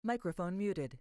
Microphone muted.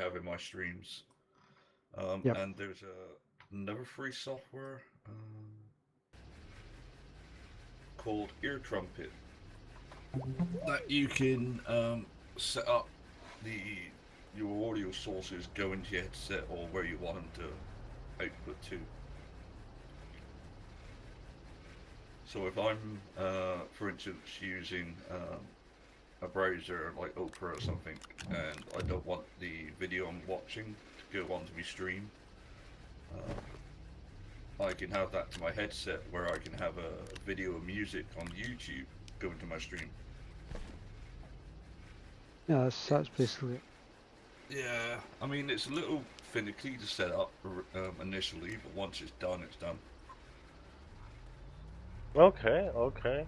have in my streams. Yep. And there's another free software called Ear Trumpet that you can set up the your audio sources go into your headset or where you want them to output to. So if I'm, for instance, using a browser like Opera or something, and I don't want the video I'm watching to go onto my stream, I can have that to my headset where I can have a video of music on YouTube go into my stream. Yeah, that's basically it. Yeah, I mean it's a little finicky to set up initially, but once it's done, it's done. Okay, okay.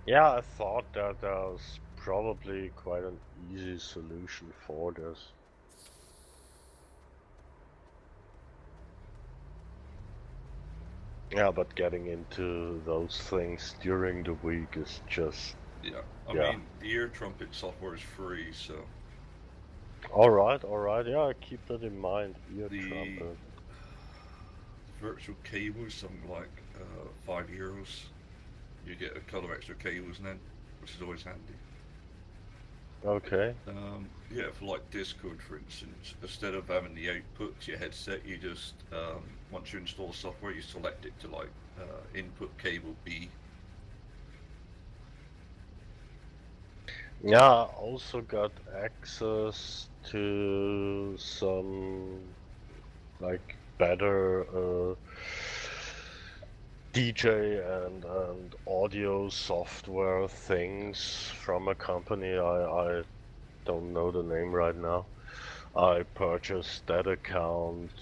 Yeah, I thought that there was probably quite an easy solution for this. Yeah, but getting into those things during the week is just... Yeah, I mean the Ear Trumpet software is free, so Alright, yeah, I keep that in mind. Ear the trumpet. virtual cable is something like €5. You get a couple of extra cables then, which is always handy. Okay. Yeah, for like Discord, for instance, instead of having the output to your headset, you just once you install software, you select it to like input cable B. Yeah, I also got access to some like better DJ and audio software things from a company. I don't know the name right now. I purchased that account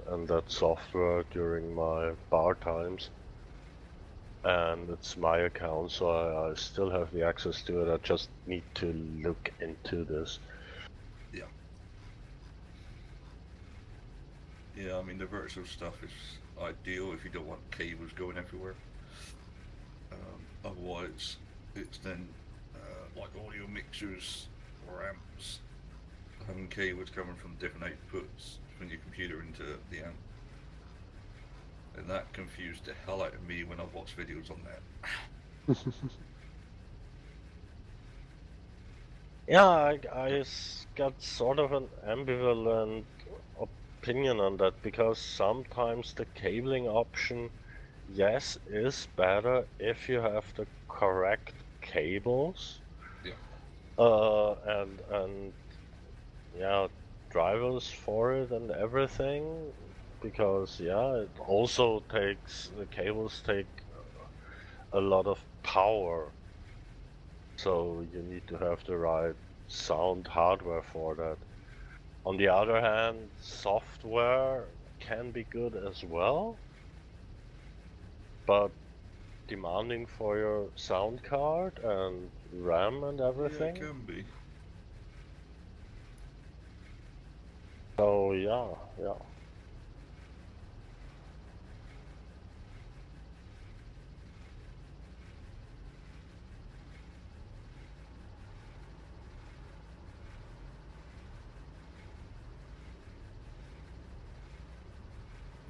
and that software during my bar times. And it's my account, so I still have the access to it. I just need to look into this. Yeah. Yeah, I mean the virtual stuff is ideal if you don't want cables going everywhere. Otherwise, it's then like audio mixers or amps having cables coming from different outputs from your computer into the amp. And that confused the hell out of me when I watched videos on that. Yeah, I got sort of an ambivalent opinion on that, because sometimes the cabling option, yes, is better if you have the correct cables. Yeah. And yeah, drivers for it and everything. Because yeah, it also takes, the cables take a lot of power, so you need to have the right sound hardware for that. On the other hand, software can be good as well, but demanding for your sound card and RAM and everything. Yeah, it can be. So yeah.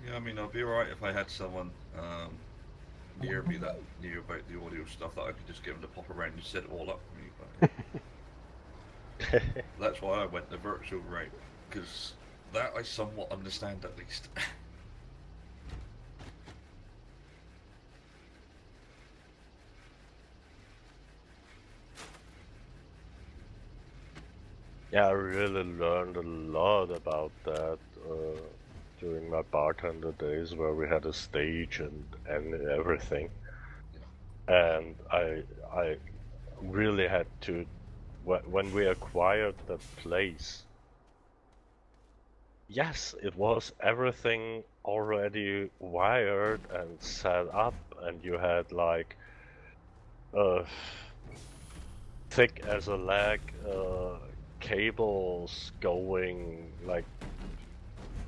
Yeah, I mean, I'd be alright if I had someone near me that knew about the audio stuff that I could just get them to pop around and set it all up for me. But that's why I went the virtual route, because that I somewhat understand at least. Yeah, I really learned a lot about that during my bartender days, where we had a stage and everything. And I really had to, when we acquired the place, yes, it was everything already wired and set up, and you had like thick as a leg cables going, like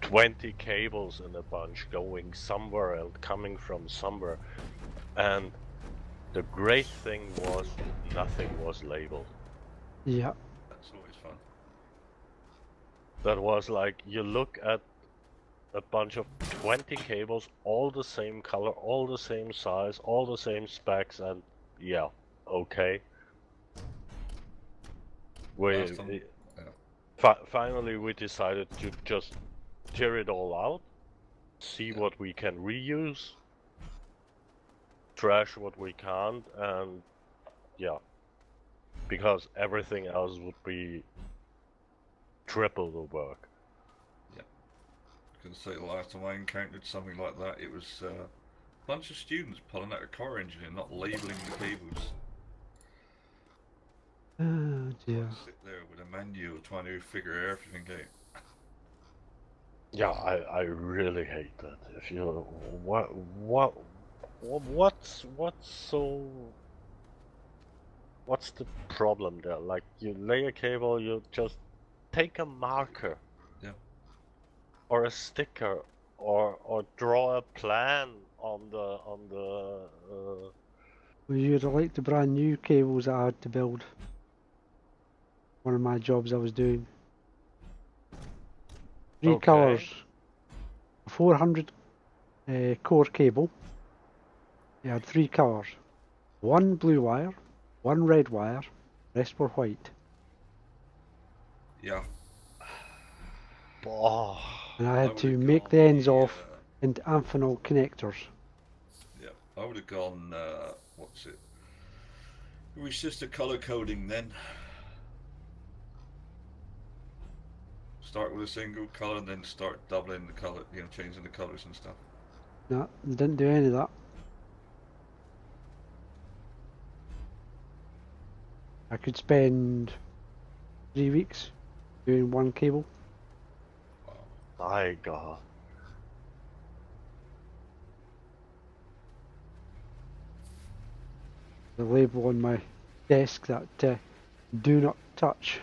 20 cables in a bunch going somewhere and coming from somewhere. And the great thing was, nothing was labeled. Yeah. That's always fun. that was like you look at a bunch of 20 cables, all the same color, all the same size, all the same specs, and yeah, okay. Last time, We yeah. finally we decided to just tear it all out, see what we can reuse, trash what we can't, and yeah, because everything else would be triple the work. Yeah. I can say the last time I encountered something like that, it was a bunch of students pulling out a car engine and not labelling the cables. Oh dear. I sit there with a manual trying to figure everything out. Yeah, I really hate that. If you what's the problem there? Like you lay a cable, you just take a marker, Yeah. or a sticker, or draw a plan on the. Well, you'd like the brand new cables that I had to build. One of my jobs I was doing. Three Okay. colours. 400 core cable. It had 3 colours. 1 blue wire, 1 red wire, rest were white. Yeah. Oh, And I had to would've make gone the ends off into Amphenol connectors. Yeah, I would have gone. What's it? It was just a color coding then. Start with a single color and then start doubling the color, changing the colors and stuff. No, didn't do any of that. I could spend 3 weeks doing 1 cable. Wow. my God. The label on my desk that do not touch.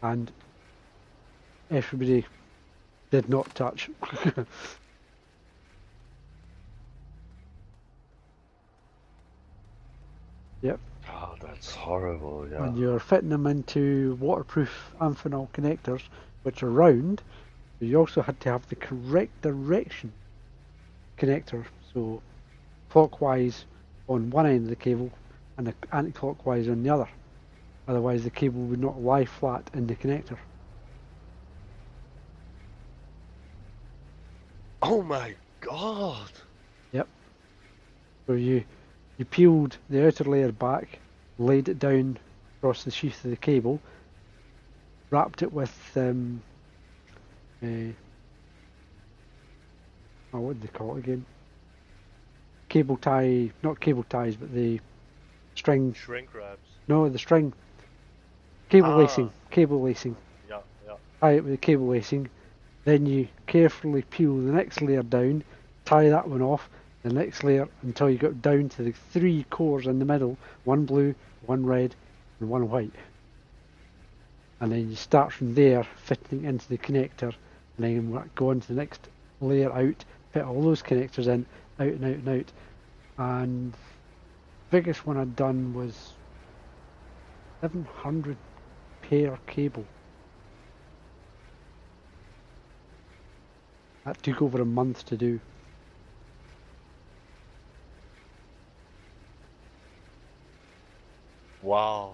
And everybody did not touch. Yep. Oh, that's horrible. Yeah. And you're fitting them into waterproof Amphenol connectors, which are round. You also had to have the correct direction connector, so clockwise on one end of the cable and anti-clockwise on the other. Otherwise the cable would not lie flat in the connector. Oh my God. Yep. So you peeled the outer layer back, laid it down across the sheath of the cable, wrapped it with what did they call it again? Cable tie, not cable ties, but the string. Shrink wraps. No, the string. Cable lacing. Cable lacing. Yeah, yeah. Tie it with the cable lacing. Then you carefully peel the next layer down, tie that one off, the next layer until you got down to the 3 cores in the middle, 1 blue, 1 red, and 1 white. And then you start from there, fitting into the connector, and then go on to the next layer out, fit all those connectors in, out and out and out. And the biggest one I'd done was 700 pair cable. That took over a month to do. Wow.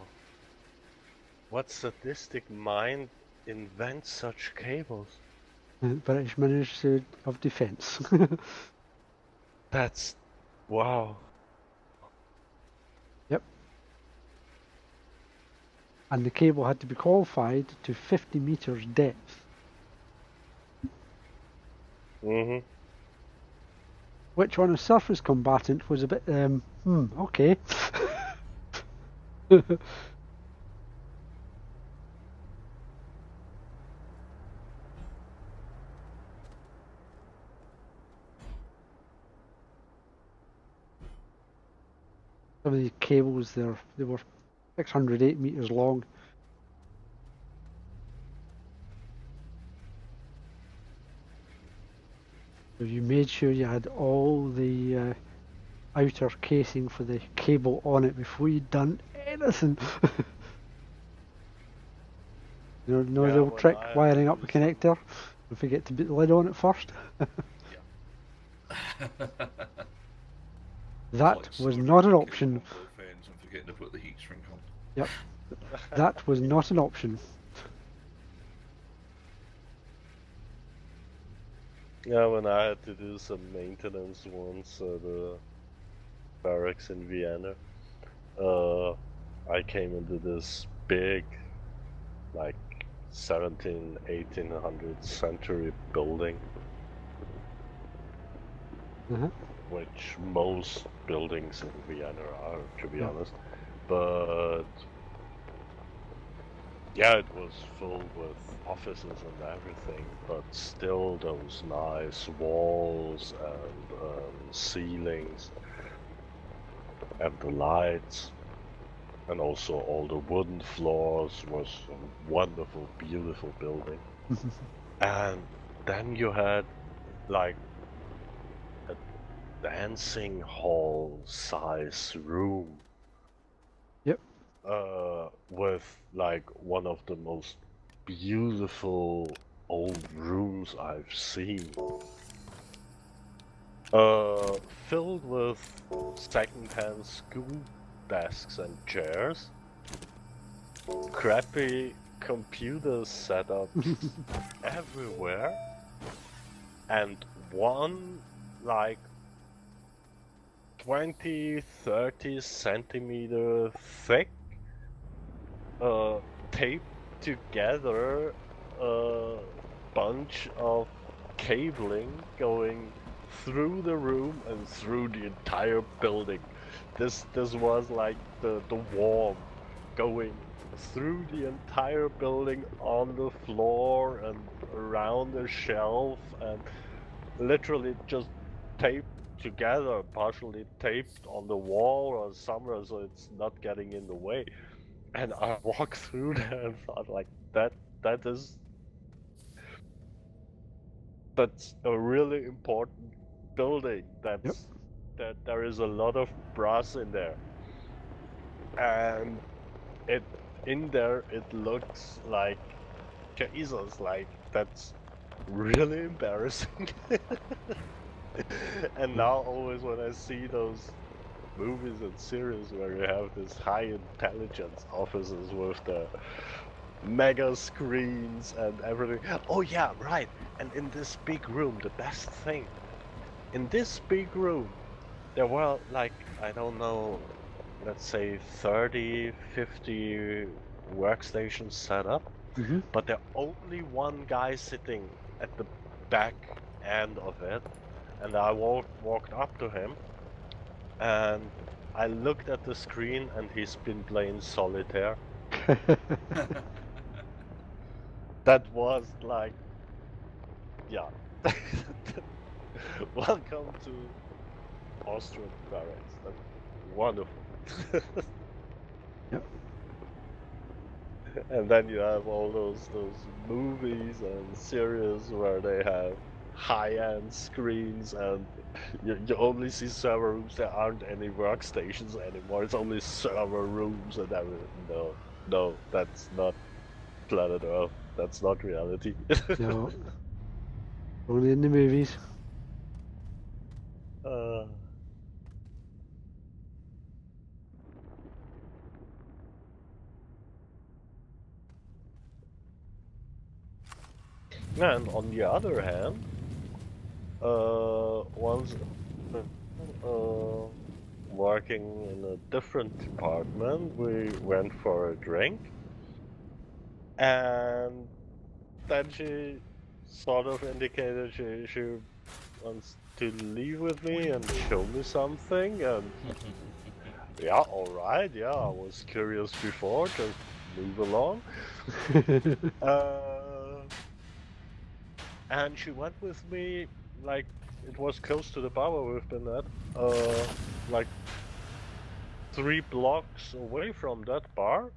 What sadistic mind invents such cables? British Ministry of Defence. That's wow. Yep. And the cable had to be qualified to 50 meters depth. Mm-hmm. Which on a surface combatant was a bit, okay. Some of the cables there, they were 608 meters long. So you made sure you had all the outer casing for the cable on it before you'd done anything. know Yeah, the old when trick, I had wiring to up the do some- connector. Don't forget to put the lid on it first. That Like was soldering not an the cable option. on both ends and forgetting to put the heat shrink on. Yep, that was not an option. Yeah, when I had to do some maintenance once at the barracks in Vienna, I came into this big, like 1800 century building, Uh-huh. which most buildings in Vienna are, to be Yeah. honest. But yeah, it was full with offices and everything, but still those nice walls and ceilings and the lights and also all the wooden floors was a wonderful, beautiful building. And then you had like a dancing hall size room Yep. with like one of the most beautiful old rooms I've seen. Filled with second-hand school desks and chairs, crappy computer setups everywhere, and one like 20-30 centimeter thick taped together bunch of cabling going through the room and through the entire building. This was like the worm going through the entire building on the floor and around the shelf and literally just taped together, partially taped on the wall or somewhere so it's not getting in the way. And I walked through there and thought like that's a really important building. Yep. That there is a lot of brass in there. And it in there it looks like Jesus, like that's really embarrassing. And now always when I see those movies and series where you have this high intelligence offices with the mega screens and everything. Oh yeah, right. And in this big room, the best thing, in this big room, there were like, I don't know, let's say 30, 50 workstations set up, Mm-hmm. but there only one guy sitting at the back end of it. And I walked up to him and I looked at the screen and he's been playing solitaire. That was like, yeah. Welcome to Austrian barracks. That's wonderful. Yep. And then you have all those movies and series where they have high-end screens and you only see server rooms. There aren't any workstations anymore. It's only server rooms and everything. No, that's not planet Earth. That's not reality. No, only in the movies. uh, and on the other hand, once working in a different department, we went for a drink, and then she sort of indicated she wants to leave with me and show me something, and yeah, alright, yeah, I was curious before, just move along. And she went with me, like, it was close to the bar where we've been at, like 3 blocks away from that bar,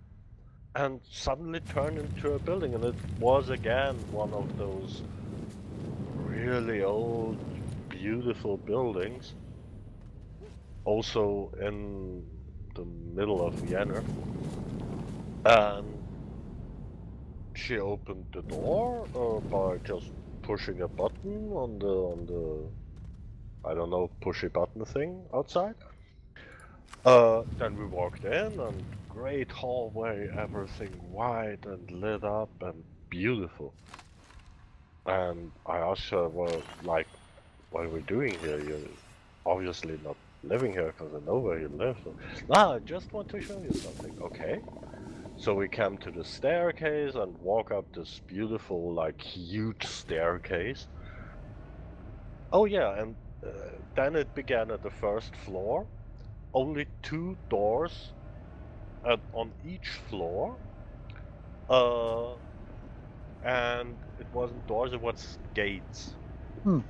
and suddenly turned into a building, and it was again one of those really old, beautiful buildings, also in the middle of Vienna. And she opened the door by just pushing a button on the I don't know, pushy button thing outside. Then we walked in and great hallway, everything white and lit up and beautiful. And I asked her, well, like, what are we doing here? You're obviously not living here because I know where you live. So, I just want to show you something. Okay. So we come to the staircase and walk up this beautiful, like, huge staircase. Oh yeah, and then it began at the first floor. Only 2 doors on each floor. And it wasn't doors, it was gates. Hmm.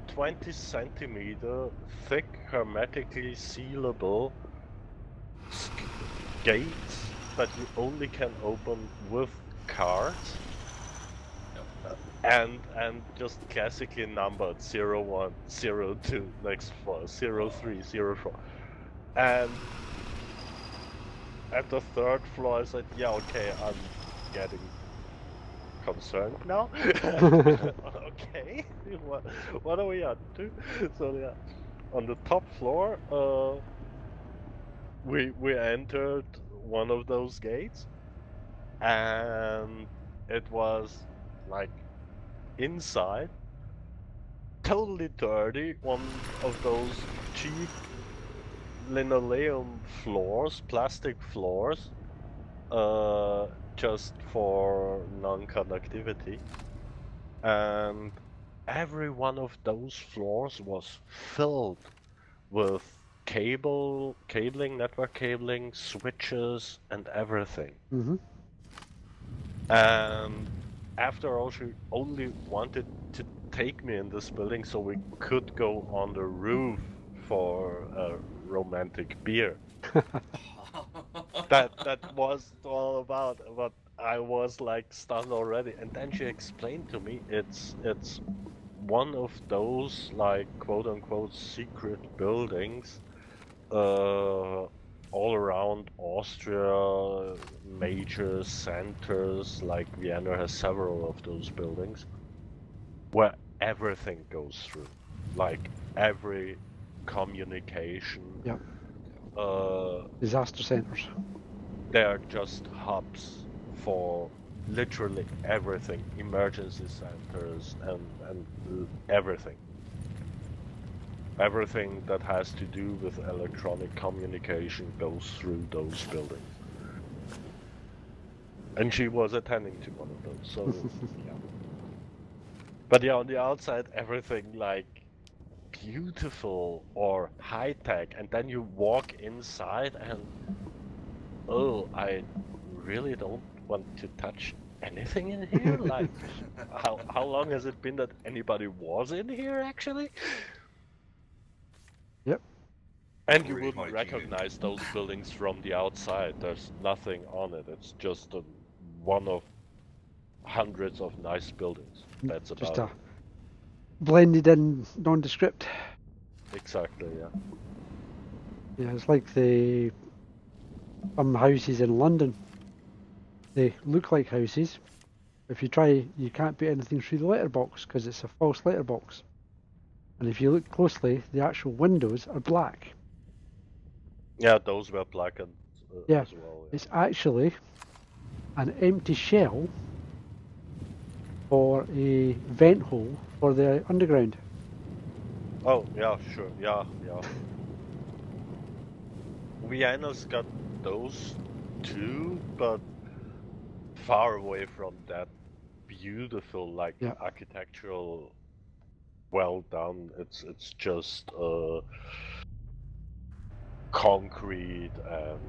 20 centimeter thick, hermetically sealable gates that you only can open with cards. And just classically numbered 01, 02, next floor, 03, 04. And at the 3rd floor I said, yeah, okay, I'm getting concerned now. Okay, what are we up to? So yeah, on the top floor, we entered one of those gates, and it was like inside, totally dirty, one of those cheap linoleum floors, plastic floors, just for non-conductivity. And every one of those floors was filled with cabling, network cabling, switches, and everything. Mm-hmm. And after all, she only wanted to take me in this building so we could go on the roof for a romantic beer. That was all about, but I was like stunned already. And then she explained to me it's one of those like quote unquote secret buildings all around Austria, major centers like Vienna has several of those buildings where everything goes through, like every communication. Yep. Uh, Disaster centers. They're just hubs for literally everything, emergency centers and everything. Everything that has to do with electronic communication goes through those buildings. And she was attending to one of those, so yeah. But yeah, on the outside, everything like beautiful or high tech, and then you walk inside and oh, I really don't want to touch anything in here. Like, how long has it been that anybody was in here actually? Yep. And you Very wouldn't hygienic. recognize those buildings from the outside. There's nothing on it. It's just one of hundreds of nice buildings. That's Just about a blended in nondescript. it. Exactly, yeah. Yeah, it's like some houses in London. They look like houses. If you try, you can't put anything through the letterbox because it's a false letterbox. And if you look closely, the actual windows are black. Yeah, those were blackened Yeah, as well. Yeah. it's actually an empty shell for a vent hole for the underground. Oh, yeah, sure. Yeah. Vienna's got those too, but far away from that beautiful, like, Yeah. architectural, well done. It's just concrete, and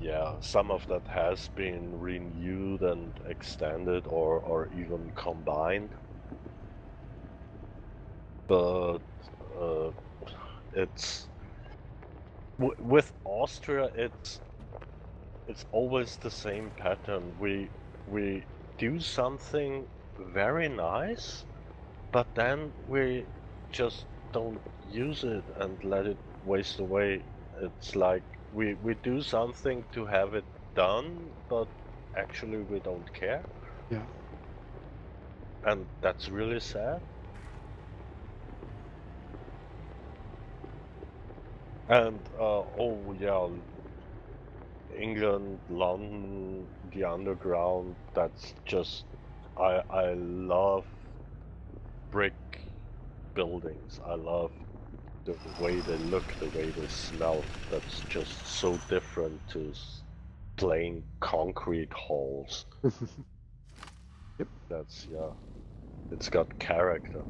yeah, some of that has been renewed and extended or even combined. But it's with Austria, it's always the same pattern. We do something very nice, but then we just don't use it and let it waste away. It's like we do something to have it done, but actually we don't care, Yeah. and that's really sad. And oh yeah, England, London, the underground. That's just I love brick buildings. I love the way they look, the way they smell. That's just so different to plain concrete halls. Yep. That's yeah, it's got character.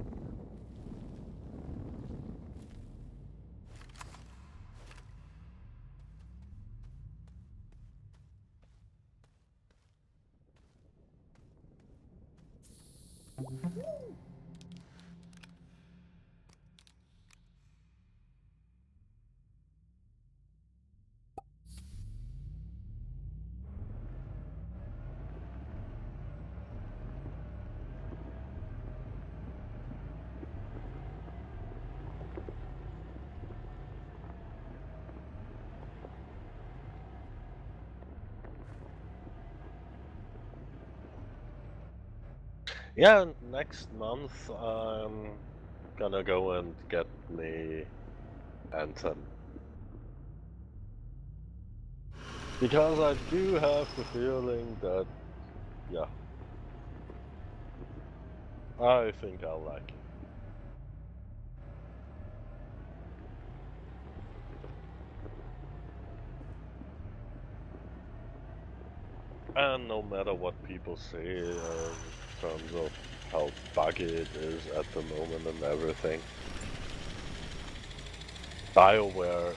Yeah, next month I'm gonna go and get me Anthem. Because I do have the feeling that, yeah, I think I'll like it. And no matter what people say in terms of how buggy it is at the moment and everything, BioWare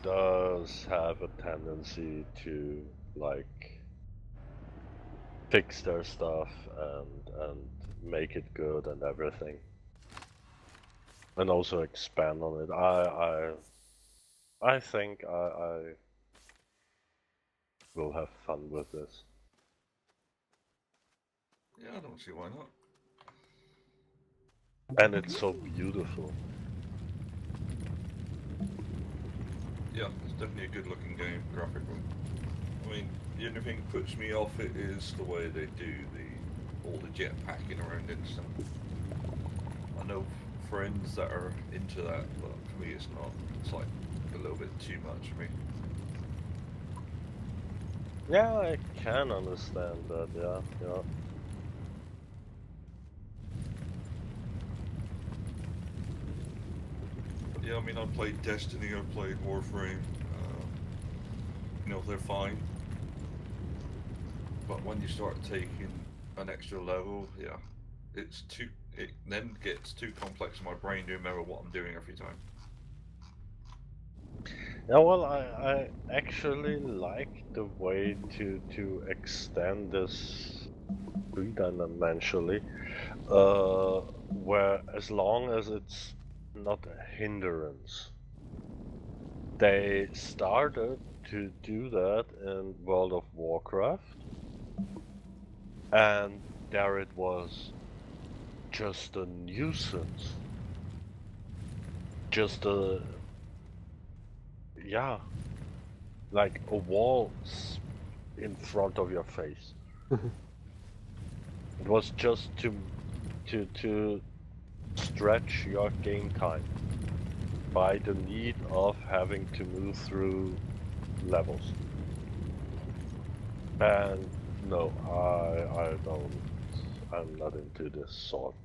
does have a tendency to like fix their stuff and make it good and everything, and also expand on it. I think I will have fun with this. Yeah, I don't see why not. And it's so beautiful. Yeah, it's definitely a good looking game graphically. I mean, the only thing that puts me off it is the way they do all the jetpacking around it and stuff. I know friends that are into that, but for me it's not. It's like a little bit too much for me. Yeah, I can understand that, yeah. But yeah, I mean, I played Destiny, I played Warframe. They're fine. But when you start taking an extra level, yeah, it's too. It then gets too complex in my brain to remember what I'm doing every time. Yeah, well, I actually like the way to extend this three-dimensionally, where as long as it's not a hindrance. They started to do that in World of Warcraft, and there it was just a nuisance. Just a, yeah, like a wall in front of your face. It was just to stretch your game time by the need of having to move through levels. And no, I don't. I'm not into this sort.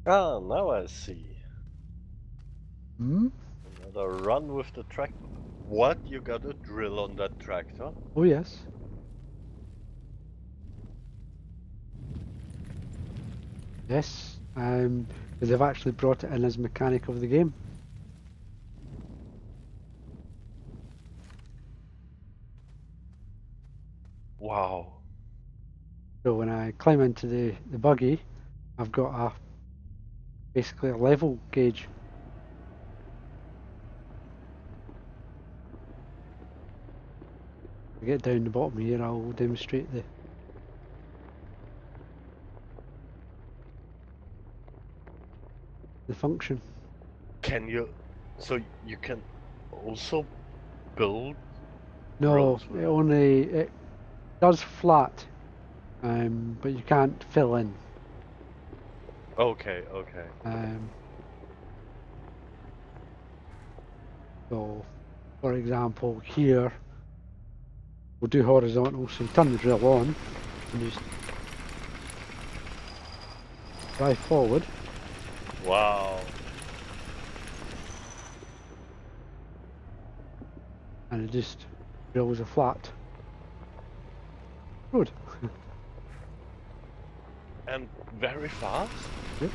Ah, now I see. Hmm? Another run with the track. What? You got a drill on that tractor? Oh yes. Yes. Because they've actually brought it in as mechanic of the game. Wow. So when I climb into the buggy, I've got basically a level gauge. I get down the bottom here, I'll demonstrate the function. Can you? So you can also build No, roads it with? only it does flat, but you can't fill in. Okay, okay. So, for example, here we'll do horizontal. So you turn the drill on and just drive forward. Wow. And it just drills a flat road. And very fast? Yep.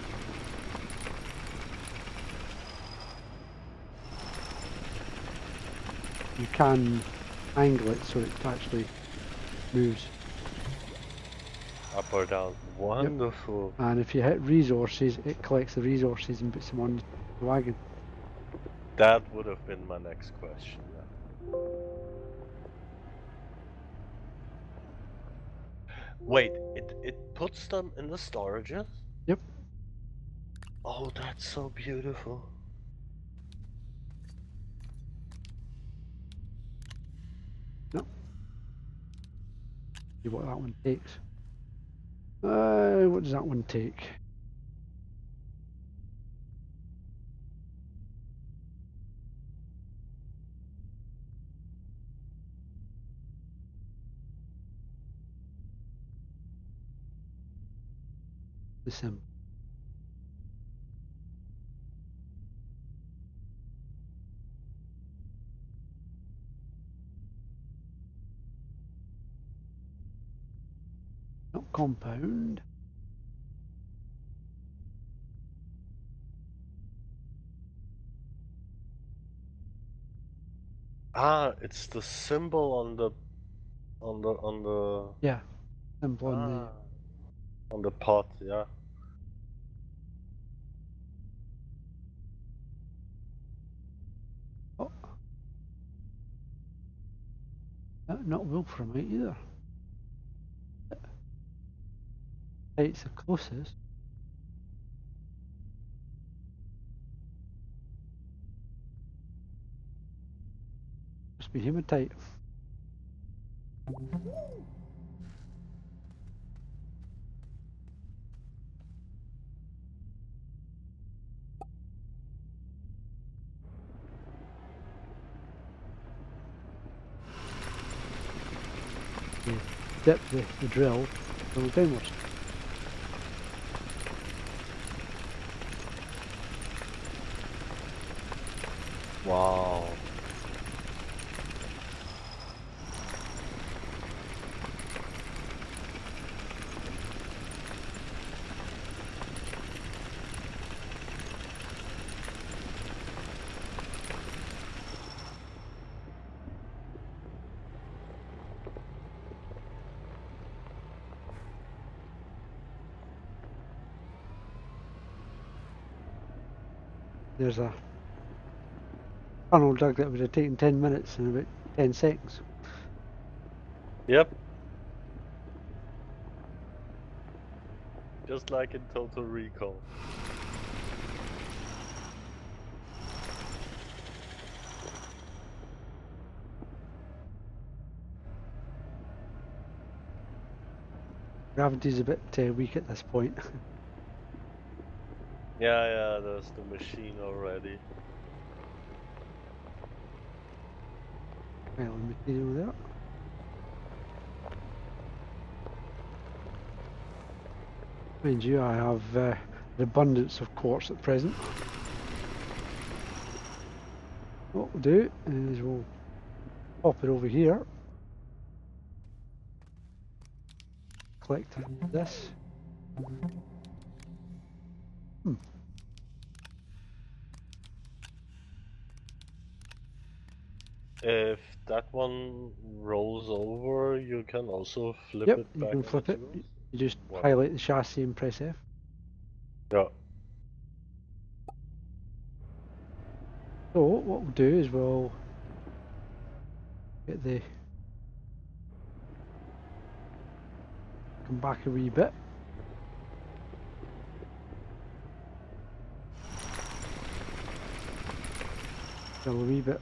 You can angle it so it actually moves. Up or down? Wonderful. And if you hit resources, it collects the resources and puts them on the wagon. That would have been my next question. Yeah. Wait, it puts them in the storages? Yep. Oh, that's so beautiful. No. See what that one takes. What does that one take? The sim. Not compound. Ah, it's the symbol on the Yeah. Simple on the. ah on the pot, yeah. Oh, not Wolframite either. It's the closest. Must be hematite. You dip the drill, go downwards. Wow. There's a tunnel dug that would have taken 10 minutes and about 10 seconds. Yep. Just like in Total Recall. Gravity's a bit weak at this point. Yeah, there's the machine already. Well, material there. Mind you, I have an abundance of quartz at present. What we'll do is we'll pop it over here, collect this. If that one rolls over, you can also flip Yep, it you back can on flip its it. wheels. You just Wow. highlight the chassis and press F. Yeah. So what we'll do is we'll get the come back a wee bit. Drill a wee bit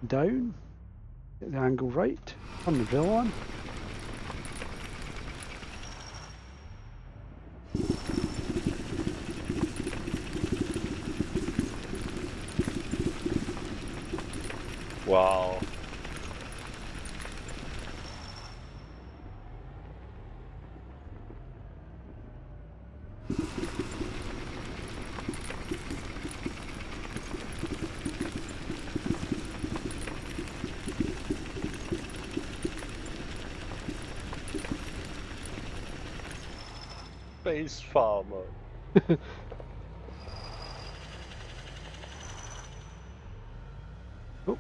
down. Get the angle right. Turn the drill on. Wow. Space farmer. Oh.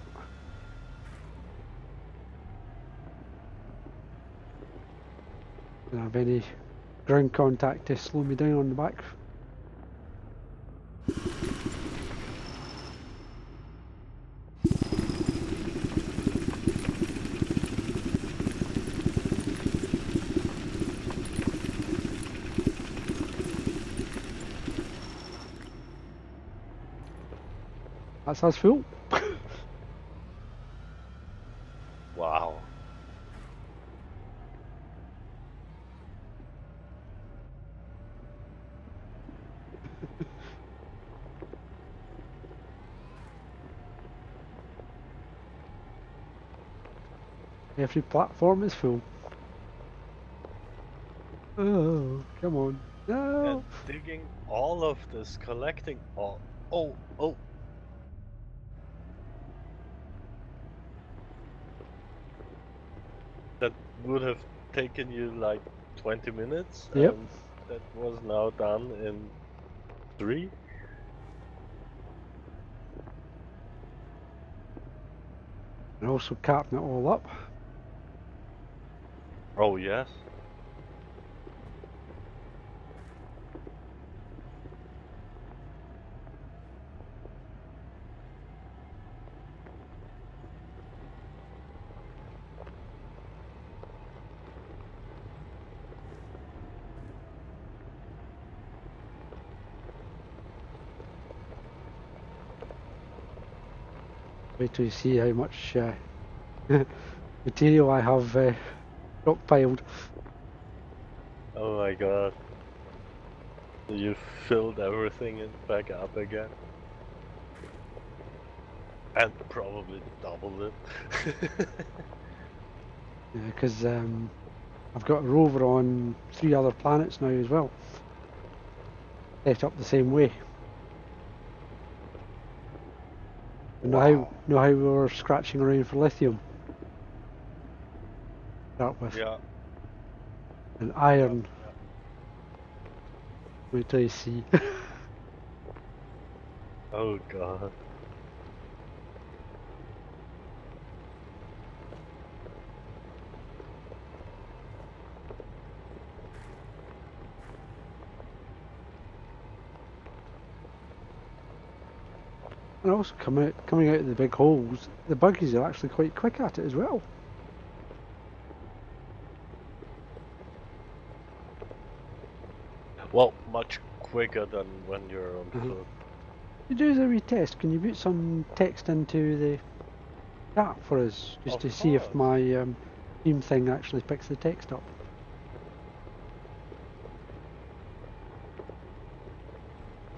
Don't have any ground contact to slow me down on the back. That's us full. Wow. Every platform is full. Oh, come on. No. And digging all of this, collecting all. Oh, oh. That would have taken you like 20 minutes, Yep. and that was now done in 3. And also capping it all up. Oh, yes. Wait till you see how much material I have stockpiled. Oh my god. You filled everything back up again. And probably doubled it. Because I've got a rover on 3 other planets now as well. Set up the same way. Wow. Know how we were scratching around for lithium? Start with. Yeah. And iron. Yeah. Wait till you see. Oh god. And also coming out of the big holes, the buggies are actually quite quick at it as well. Well, much quicker than when you're on foot. You do as a retest, can you put some text into the chat for us, just Of to see if course. my Steam thing actually picks the text up?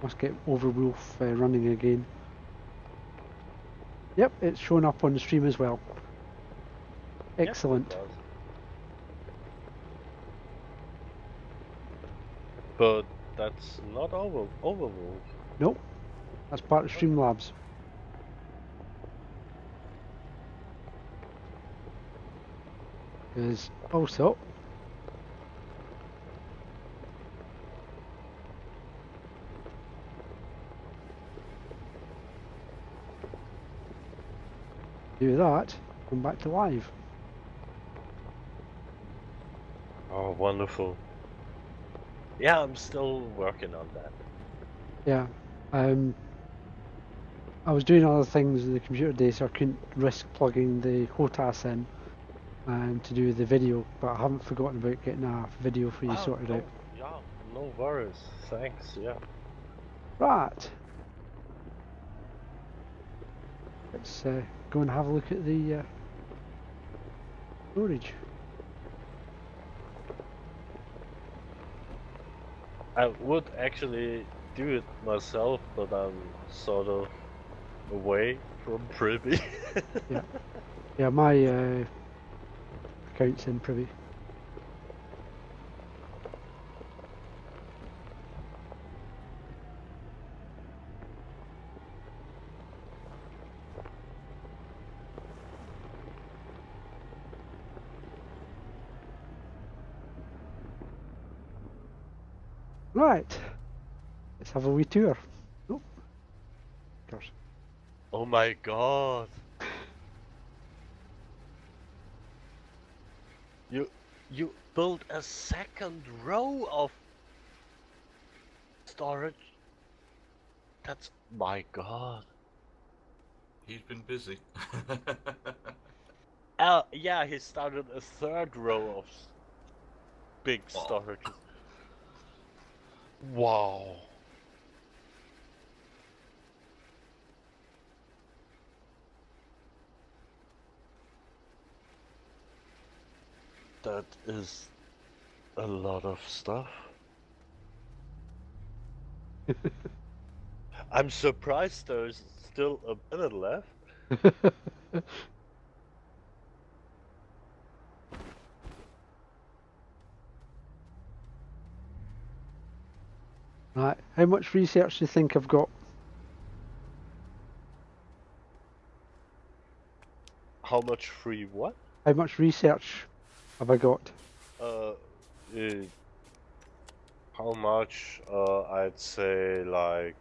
Must get Overwolf running again. Yep, it's shown up on the stream as well. Excellent. Yes, it does. But that's not Overworld. Nope, that's part of Streamlabs. Because also, do that, come back to live. Oh, wonderful. Yeah, I'm still working on that. Yeah. I was doing other things in the computer day, so I couldn't risk plugging the HOTAS in to do the video, but I haven't forgotten about getting a video for you sorted no, out. yeah, no worries. Thanks, yeah. Right. Let's go and have a look at the storage. I would actually do it myself, but I'm sort of away from Privy. Yeah, my account's in Privy. Right. Let's have a wee tour. Oh, gosh. Oh my god. You built a second row of storage. That's my god. He's been busy. Yeah, he started a third row of big Wow. storages. Wow. That is a lot of stuff. I'm surprised there's still a minute left. Right. How much research do you think I've got? How much free what? How much research have I got? Uh, how much? I'd say like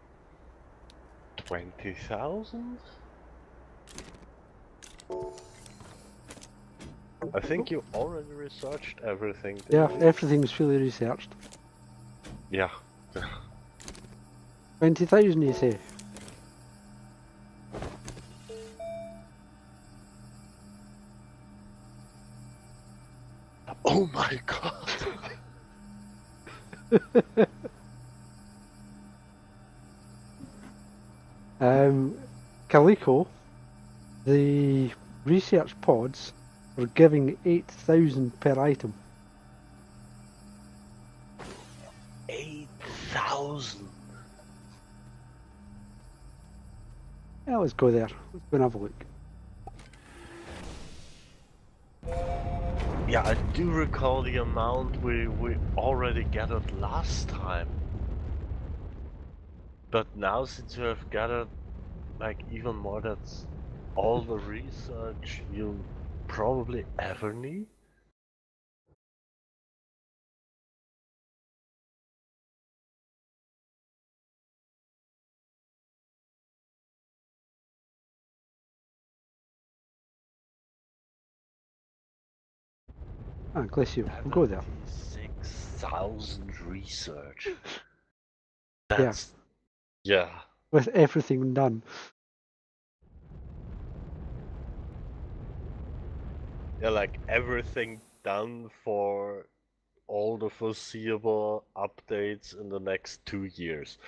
20,000? I think you already researched everything. Yeah, didn't you? everything's fully researched. Yeah. 20,000, you say? Oh my god! Calico, the research pods are giving 8,000 per item. 8,000? Yeah, let's go there. Let's go and have a look. Yeah, I do recall the amount we already gathered last time. But now, since you have gathered like even more, that's all the research you'll probably ever need. Ah, Glacio, we'll go there. 76,000 research. Yeah. That's yeah. With everything done. Yeah, like everything done for all the foreseeable updates in the next 2 years.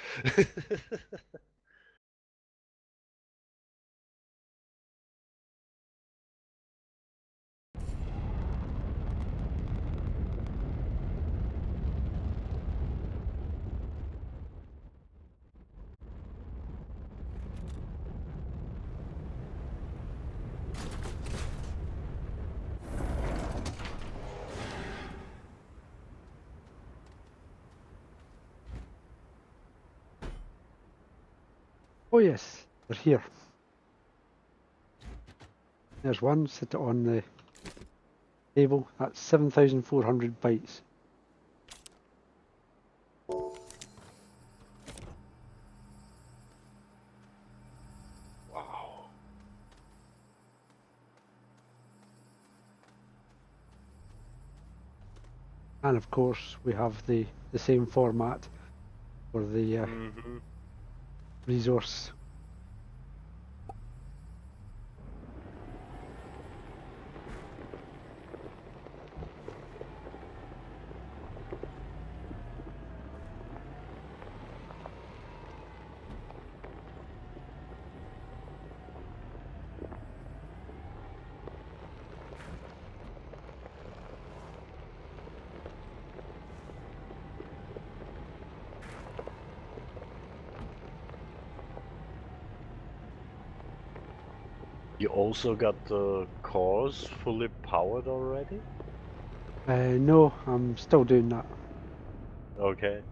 Oh yes, they're here. There's one, sit it on the table. That's 7,400 bytes. Wow. And of course, we have the same format for the Mm-hmm. resource. You also got the cores fully powered already? No, I'm still doing that. Okay.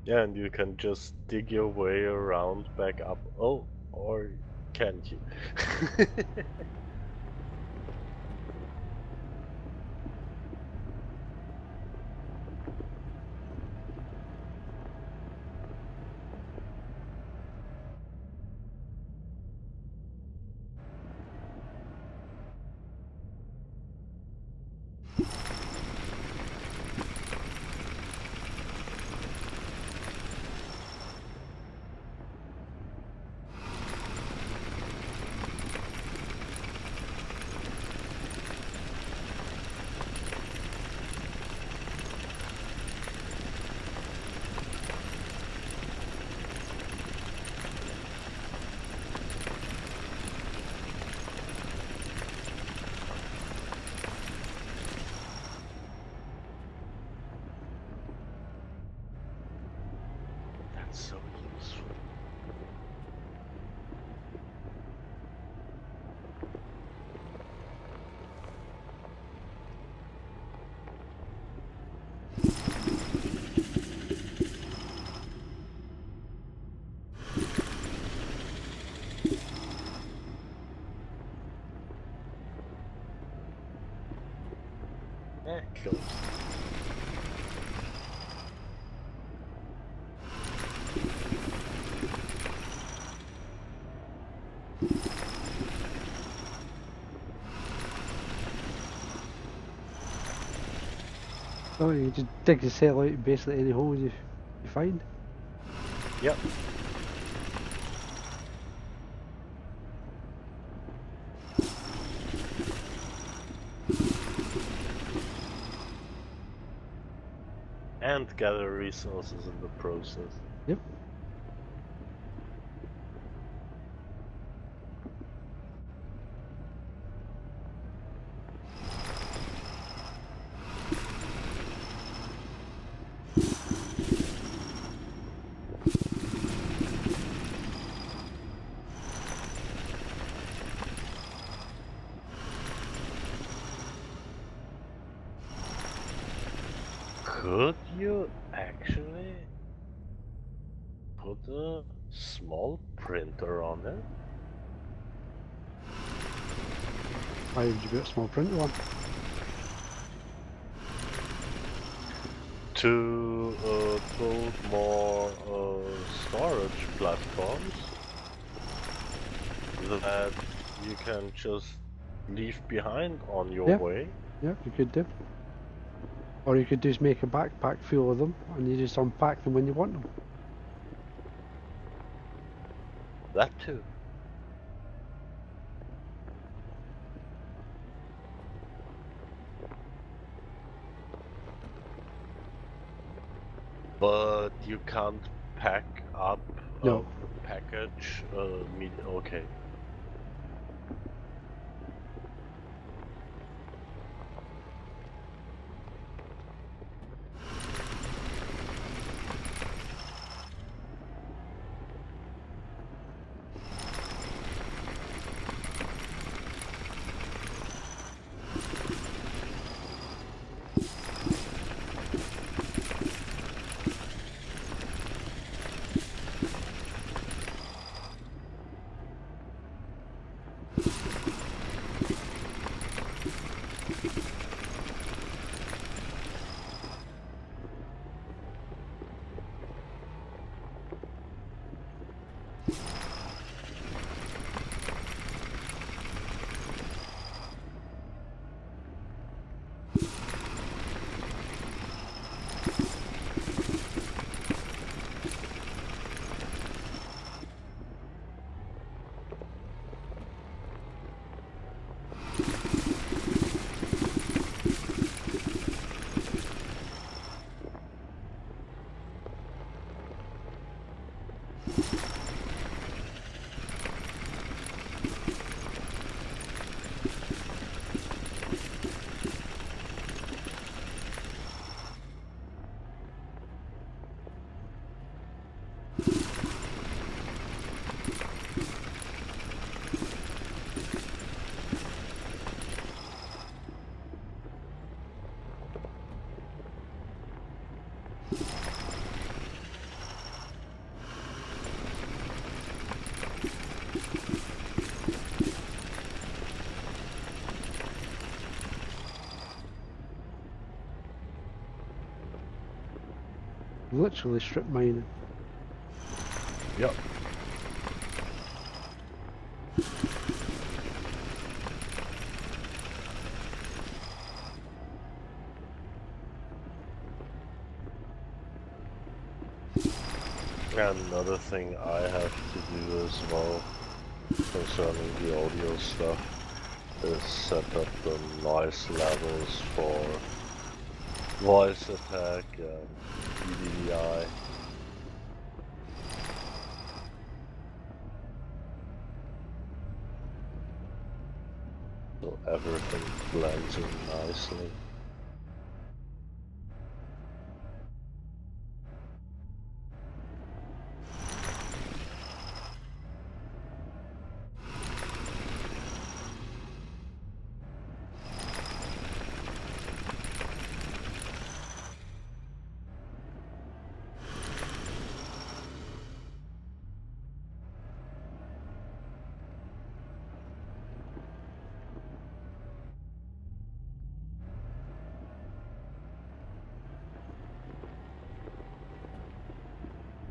Yeah, and you can just dig your way around back up. Oh, or can't you? That's so useful. Close. So you just dig the cell out in basically any hole you find. Yep. And gather resources in the process. Yep. Could you actually put a small printer on it? Why would you put a small printer on? To build more storage platforms that you can just leave behind on your Yeah. way. Yep, you could do. Or you could just make a backpack full of them and you just unpack them when you want them. That too. But you can't pack up No. a package. Okay. Literally strip mining. Yep. Another thing I have to do as well concerning the audio stuff is set up the noise levels for voice attack and EDDI. So everything blends in nicely.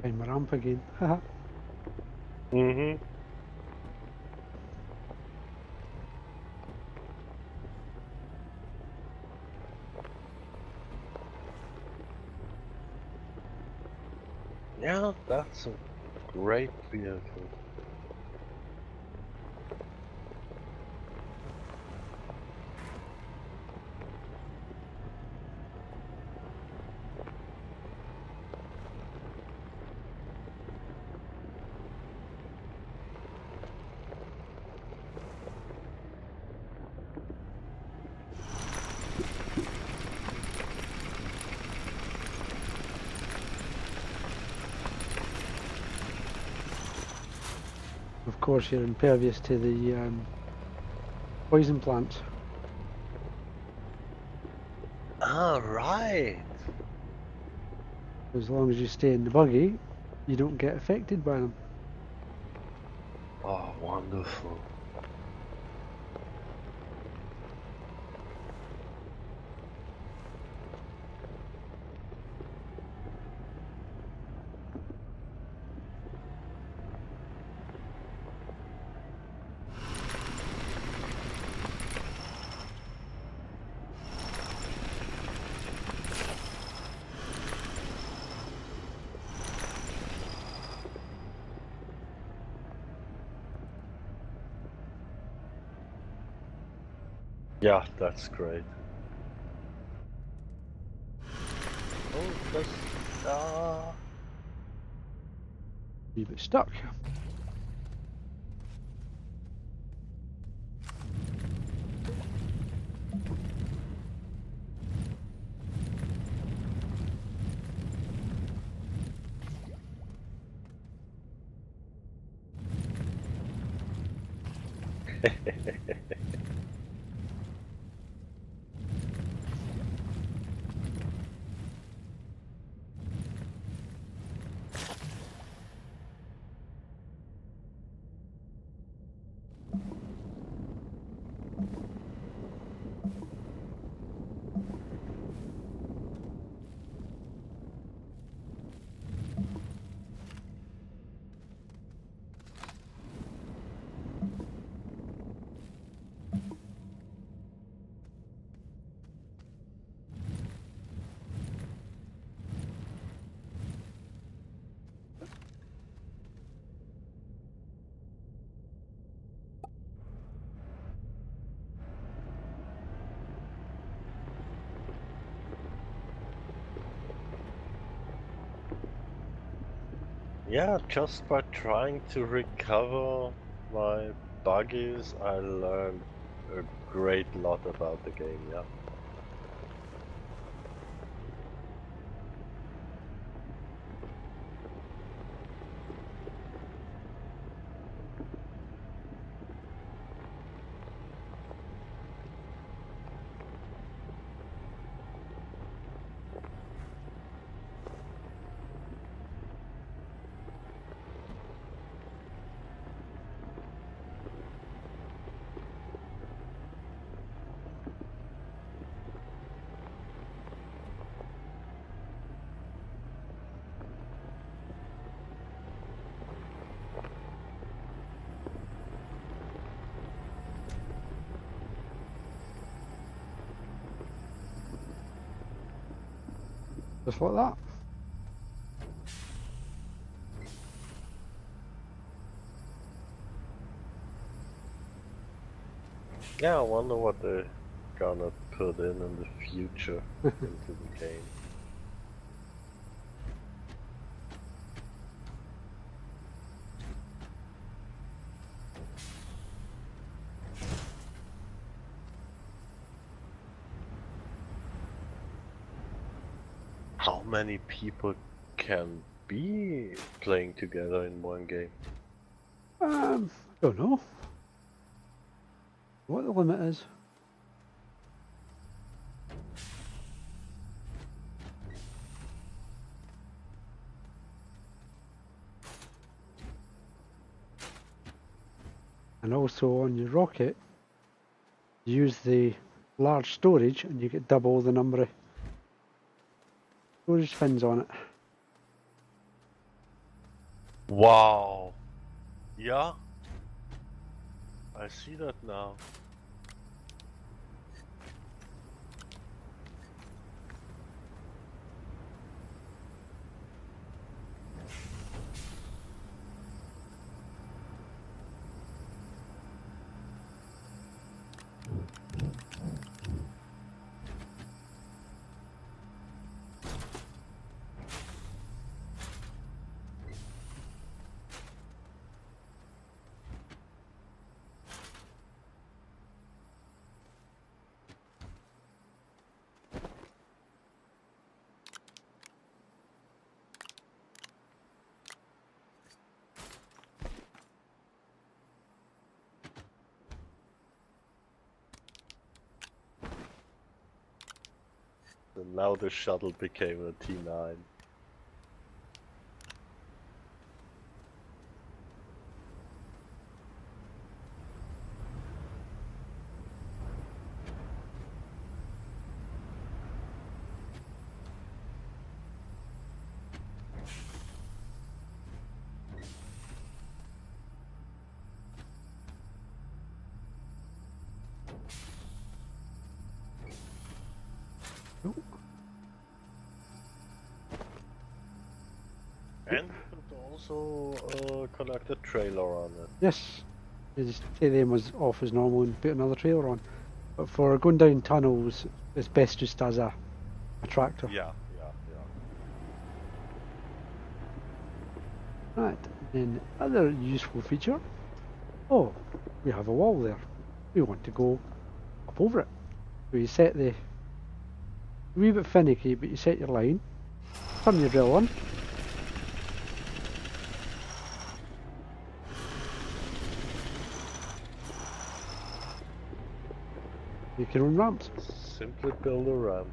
Find my ramp again. Haha. Mm-hmm. Yeah, that's a great vehicle. Of course, you're impervious to the poison plants. Alright! As long as you stay in the buggy, you don't get affected by them. Oh, wonderful. Yeah, that's great. Oh, Ah. A bit stuck. Yeah, just by trying to recover my buggies, I learned a great lot about the game, yeah. Just like that. Yeah, I wonder what they're gonna put in the future into the game. How many people can be playing together in one game? I don't know what the limit is. And also on your rocket, use the large storage and you get double the number of storage fins on it. Wow! Yeah? I see that now. And now the shuttle became a T9. And you could also connect a trailer on it. Yes, you just take them as off as normal and put another trailer on. But for going down tunnels, it's best just as a tractor. Yeah. Right, then other useful feature. Oh, we have a wall there. We want to go up over it. So you set a wee bit finicky, but you set your line, turn your drill on. Make your own ramps. Simply build a ramp.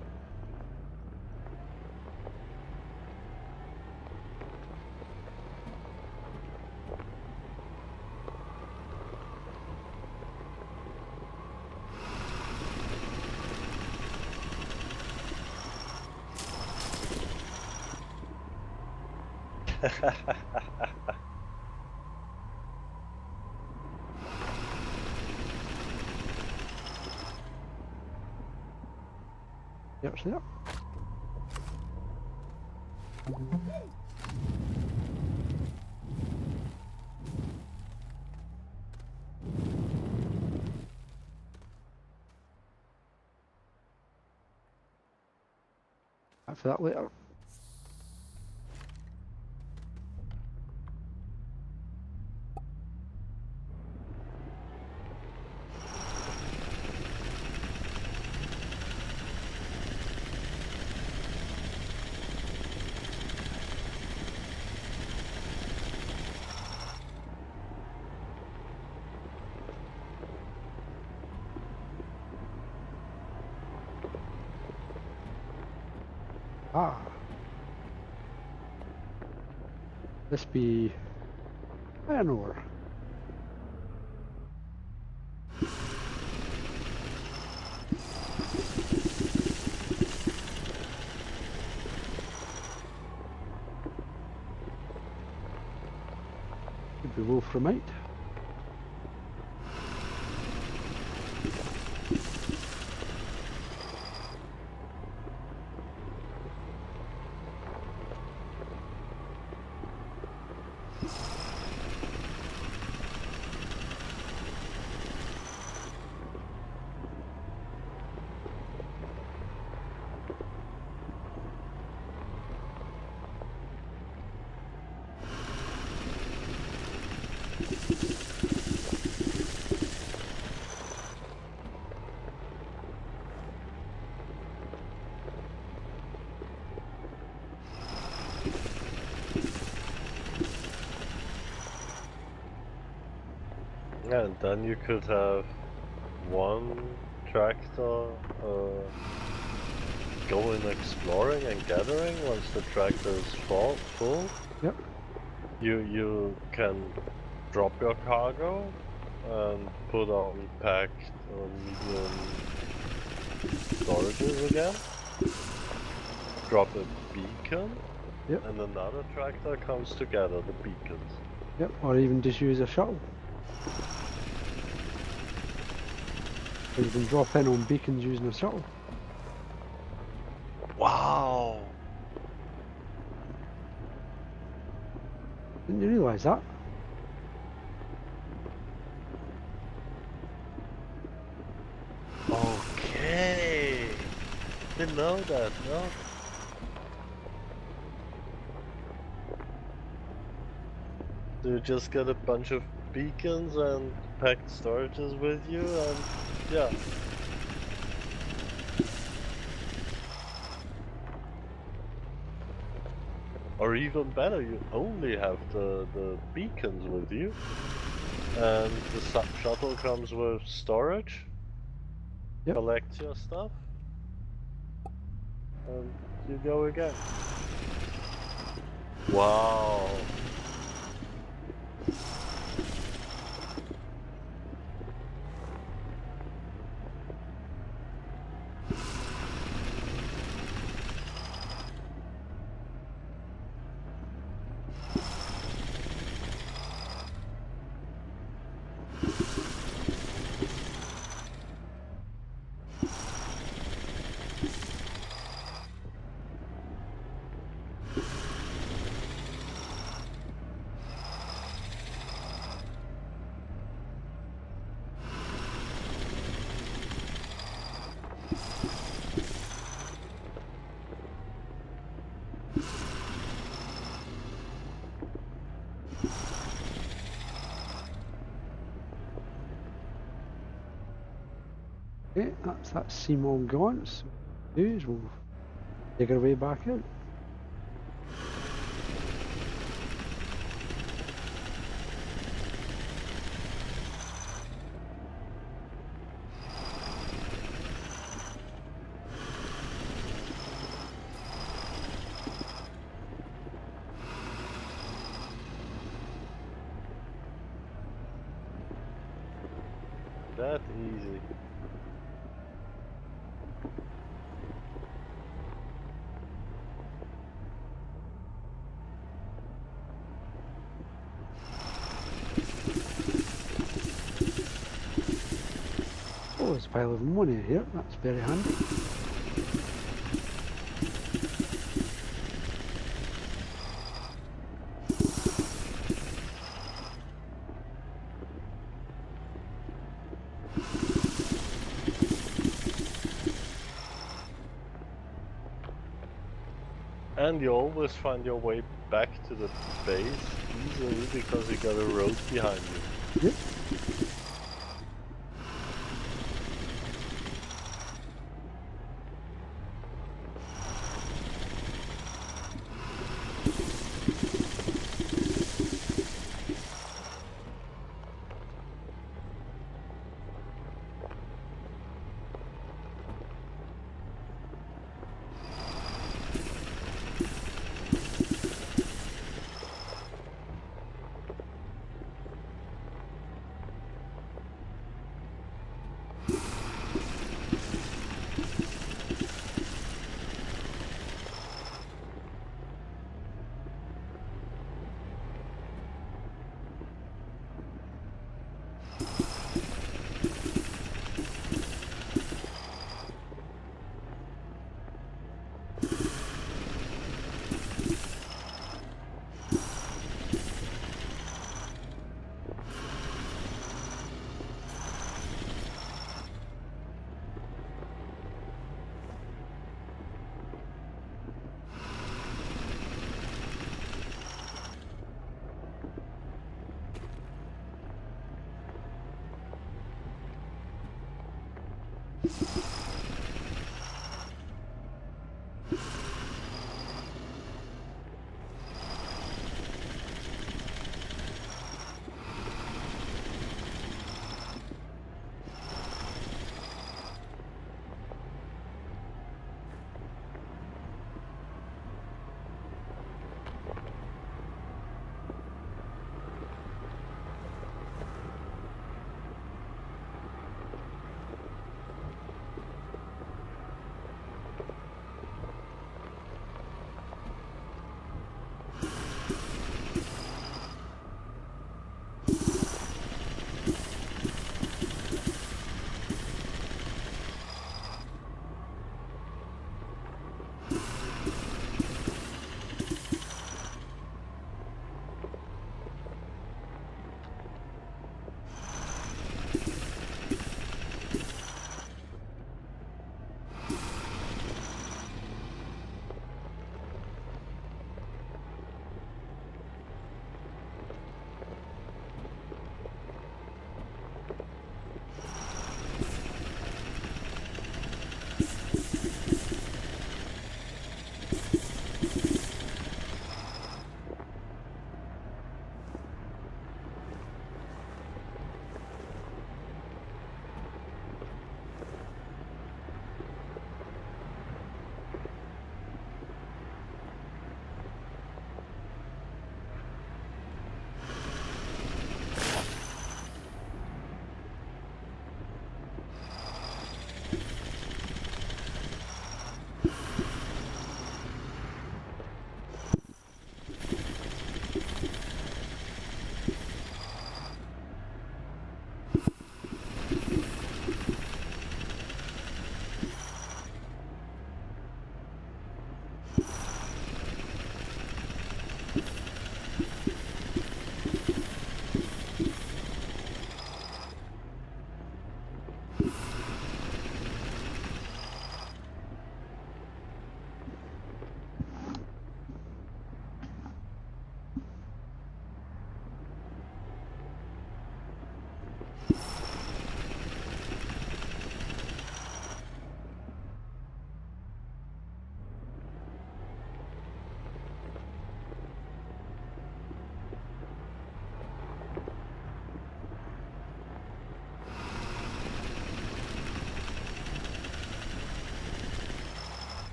Yep, see that? Back for that later. Ah. This be iron ore. Could be wolframite. And then you could have one tractor going exploring and gathering once the tractor is full. Yep. You can drop your cargo and put on packed or medium storages again. Drop a beacon. Yep. And another tractor comes to gather the beacons. Yep. Or even just use a shuttle. So you can drop in on beacons using a shuttle. Wow! Didn't you realise that? Okay! Didn't know that, no? So you just got a bunch of beacons and packed storages with you and yeah. Or even better, you only have the beacons with you and the shuttle comes with storage, Yep. collects your stuff, and you go again. Wow! Okay, that's that seam all gone. So what we'll do is we'll take our way back out. That easy. Oh, there's a pile of money here. That's very handy. And you always find your way back to the base easily because you got a road behind you. Yep.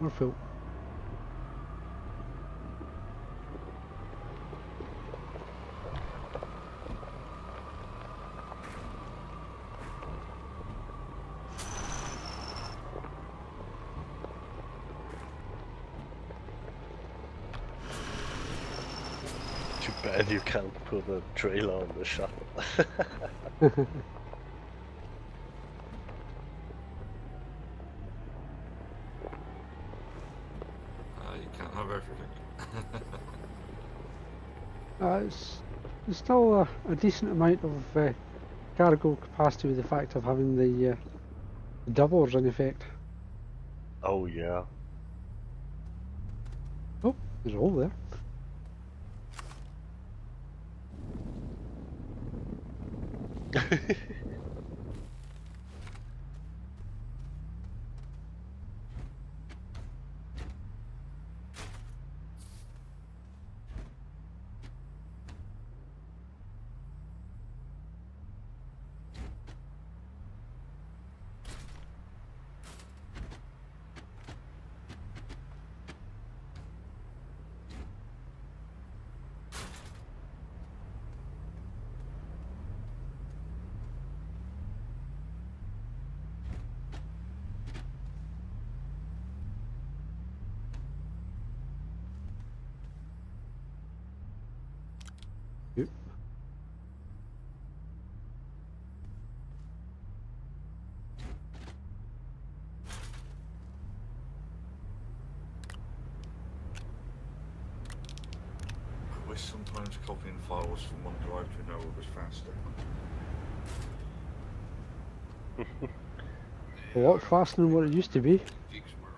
We're full. Too bad you can't put a trailer on the shuttle. You can't have everything. It's still a decent amount of cargo capacity with the fact of having the doublers in effect. Oh yeah. Oh, there's a hole there. Yep. I wish sometimes copying files from one drive to another was faster. A lot faster than what it used to be. Gigs worth.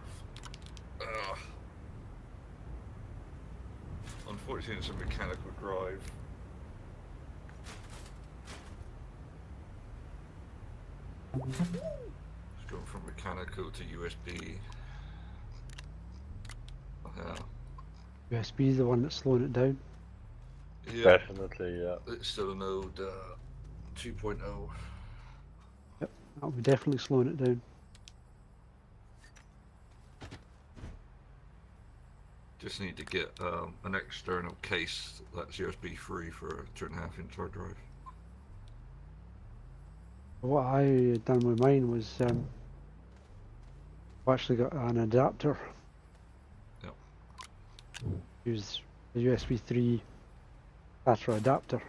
Unfortunately, it's a mechanical drive. It's going from mechanical to USB. USB is the one that's slowing it down. Yeah, Definitely, yeah. it's still an old 2.0. Yep, that'll be definitely slowing it down. Just need to get an external case that's USB free for a 2.5-inch hard drive. What I done with mine was I've actually got an adapter. Yep. Use the USB 3 SATA adapter.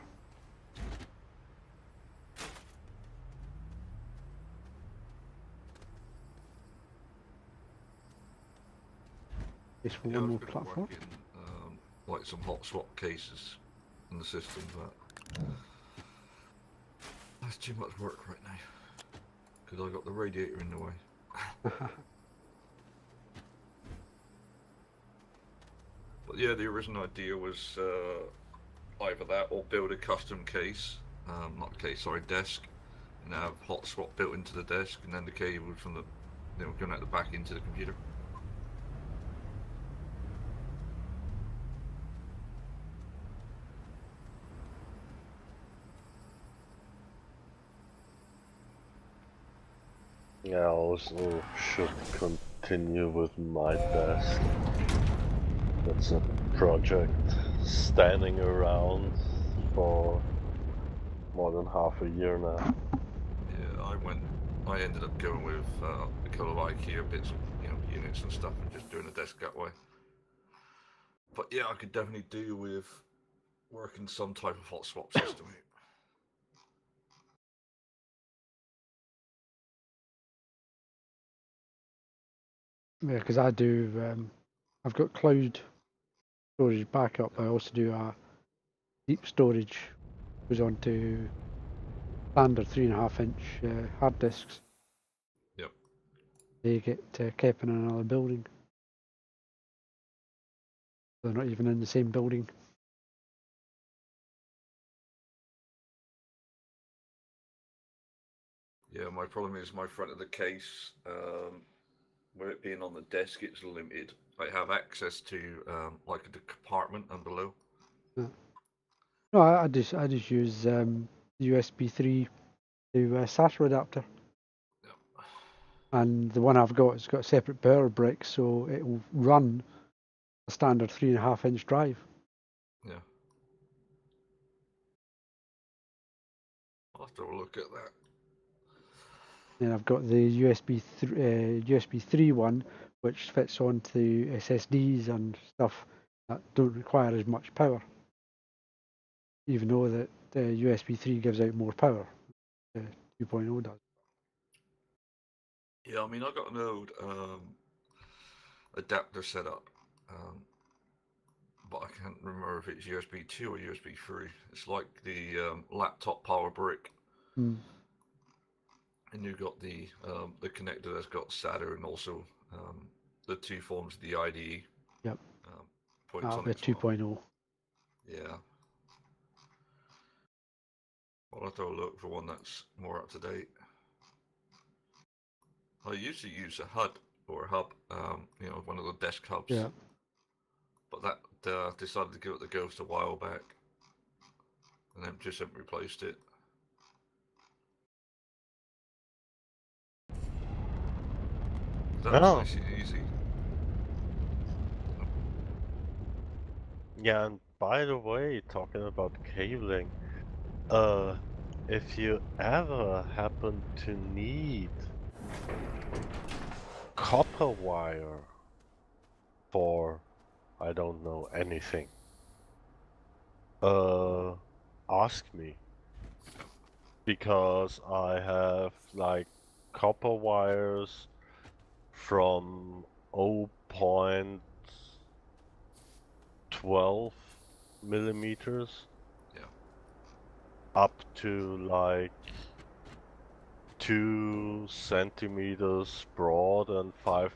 Just for Yeah, I one was more going to platform. work in like some hot swap cases in the system, but that's too much work right now because I got the radiator in the way. But yeah, the original idea was either that or build a custom case, not case, sorry, desk, and have hot swap built into the desk, and then the cable from the, going out the back into the computer. Yeah, I also should continue with my desk. That's a project standing around for more than half a year now. Yeah, I ended up going with a couple of IKEA bits of, units and stuff, and just doing a desk that way. But yeah, I could definitely do with working some type of hot swap system. Yeah, because I do. I've got cloud storage backup. I also do a deep storage. Goes on to standard 3.5-inch hard disks. Yep. They get kept in another building. They're not even in the same building. Yeah, my problem is my front of the case, with it being on the desk, it's limited. I have access to like the compartment and below. Yeah. No, I just use USB 3 to SATA adapter. Yep. and the one I've got has got separate power bricks, so it will run a standard 3.5-inch drive. Yeah. I'll have to have a look at that. Then I've got the USB 3 one, which fits onto SSDs and stuff that don't require as much power, even though that the USB 3 gives out more power. 2.0 does. Yeah, I mean, I got an old adapter set up, but I can't remember if it's USB 2 or USB 3. It's like the laptop power brick, Mm. and you've got the connector that's got SATA and also the two forms of the IDE. Yep. Points That'll on be a it as well. 2.0. Yeah. I'll have to have a look for one that's more up to date. I used to use a HUD or a hub, one of the desk hubs. Yeah. But that decided to give it the ghost a while back, and then just haven't replaced it. That was nice and easy. Yeah, and by the way, talking about cabling, if you ever happen to need copper wire for, I don't know, anything, ask me. Because I have like copper wires from 0.12 millimeters Yeah. up to like 2 centimeters broad and 5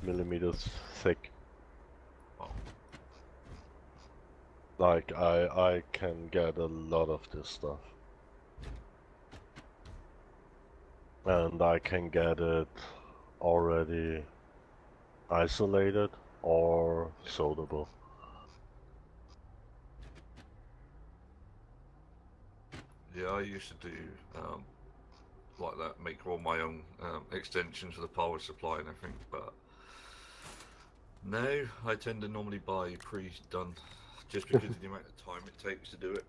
millimeters thick. Wow. Like I can get a lot of this stuff. And I can get it already isolated or soldable. Yeah, I used to do like that, make all my own extensions for the power supply and everything, but now I tend to normally buy pre-done, just because of the amount of time it takes to do it.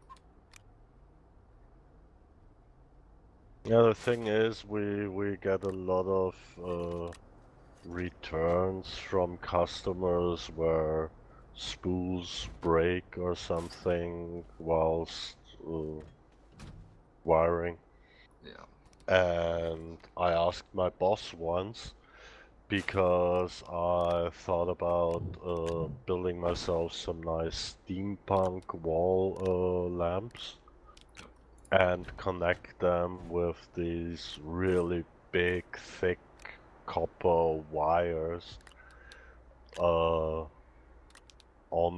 Yeah, the thing is, we get a lot of returns from customers where spools break or something whilst wiring. Yeah. And I asked my boss once because I thought about building myself some nice steampunk wall lamps and connect them with these really big, thick copper wires on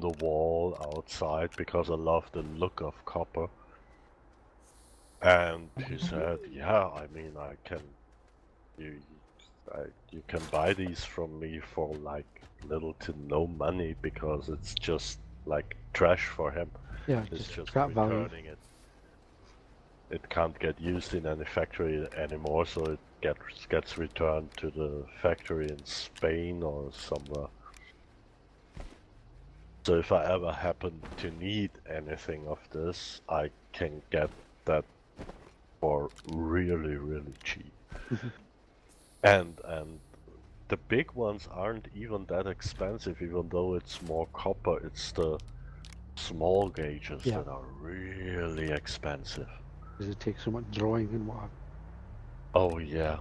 the wall outside because I love the look of copper. And he said, "Yeah, I mean, you can buy these from me for like little to no money because it's just like trash for him. Yeah, It's just just scrap value. returning it. It can't get used in any factory anymore, so it gets returned to the factory in Spain or somewhere. So if I ever happen to need anything of this, I can get that for really, really cheap. And the big ones aren't even that expensive, even though it's more copper. It's the small gauges Yeah. that are really expensive. Because it takes so much drawing and what have Oh yeah.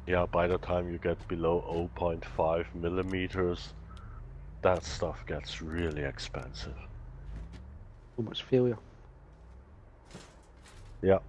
Yeah, by the time you get below 0.5 millimeters, that stuff gets really expensive. so much failure. Yeah.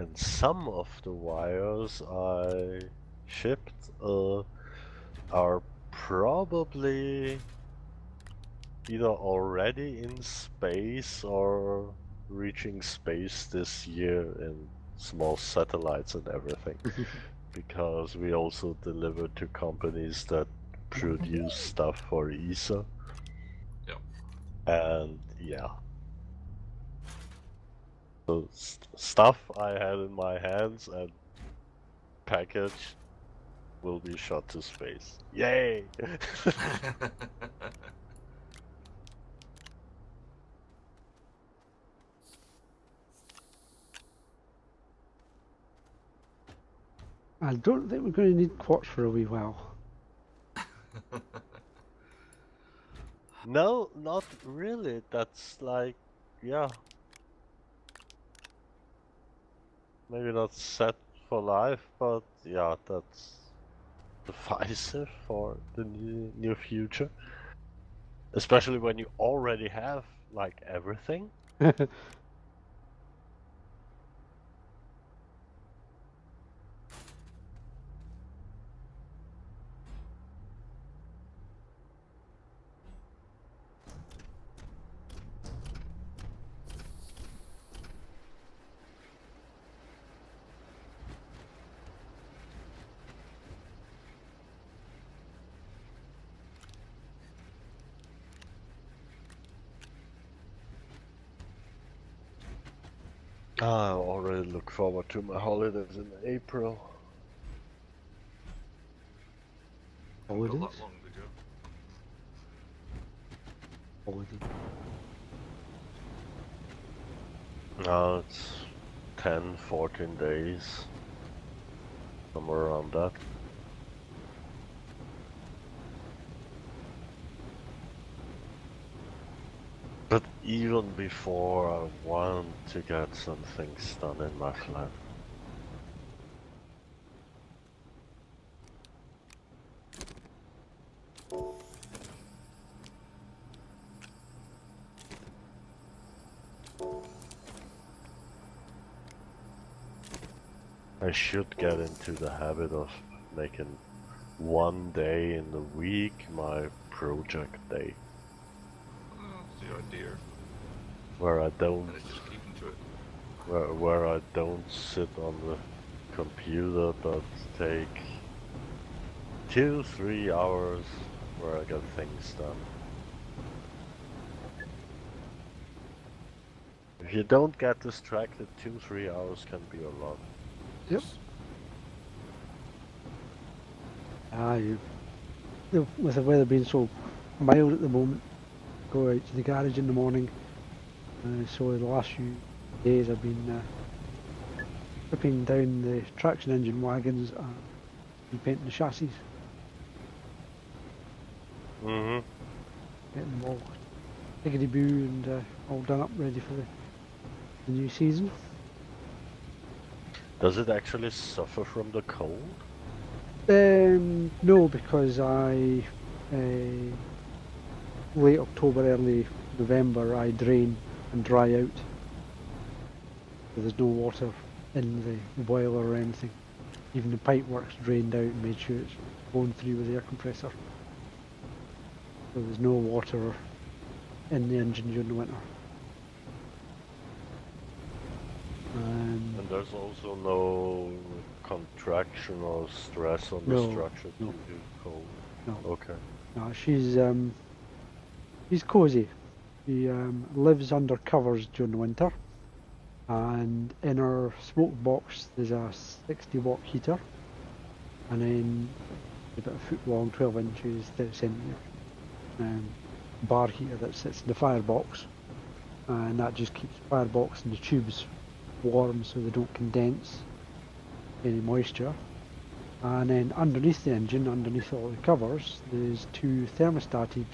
And some of the wires I shipped are probably either already in space or reaching space this year in small satellites and everything. Because we also deliver to companies that produce stuff for ESA. Yeah. And yeah. So stuff I had in my hands and package will be shot to space. Yay! I don't think we're going to need quartz for a wee while. No, not really. That's like, yeah. Maybe not set for life, but yeah, that's divisive for the near future. Especially when you already have like everything. I already look forward to my holidays in April. Haven't got Holidays? that long to go. Holiday. No, it's 10, 14 days. Somewhere around that. But even before, I want to get some things done in my flat. I should get into the habit of making one day in the week my project day, That's the idea. where I don't And it's just keeping to it. where I don't sit on the computer but take 2-3 hours where I get things done. If you don't get distracted, 2-3 hours can be a lot. Yep. With the weather being so mild at the moment, go out to the garage in the morning. So the last few days I've been stripping down the traction engine wagons and repainting the chassis, Mm-hmm. getting them all tickety boo and all done up, ready for the new season. Does it actually suffer from the cold? No, because late October, early November, I drain and dry out. So there's no water in the boiler or anything. Even the pipe work's drained out and made sure it's blown through with the air compressor. So there's no water in the engine during the winter. And there's also no contraction or stress on the No, structure no. due to cold? No. Okay. No, she's cosy. She lives under covers during the winter, and in her smoke box there's a 60-watt heater, and then about a foot long, 12 inches, 30 centimetre bar heater that sits in the firebox, and that just keeps the firebox and the tubes warm so they don't condense any moisture. And then underneath the engine, underneath all the covers, there's two thermostated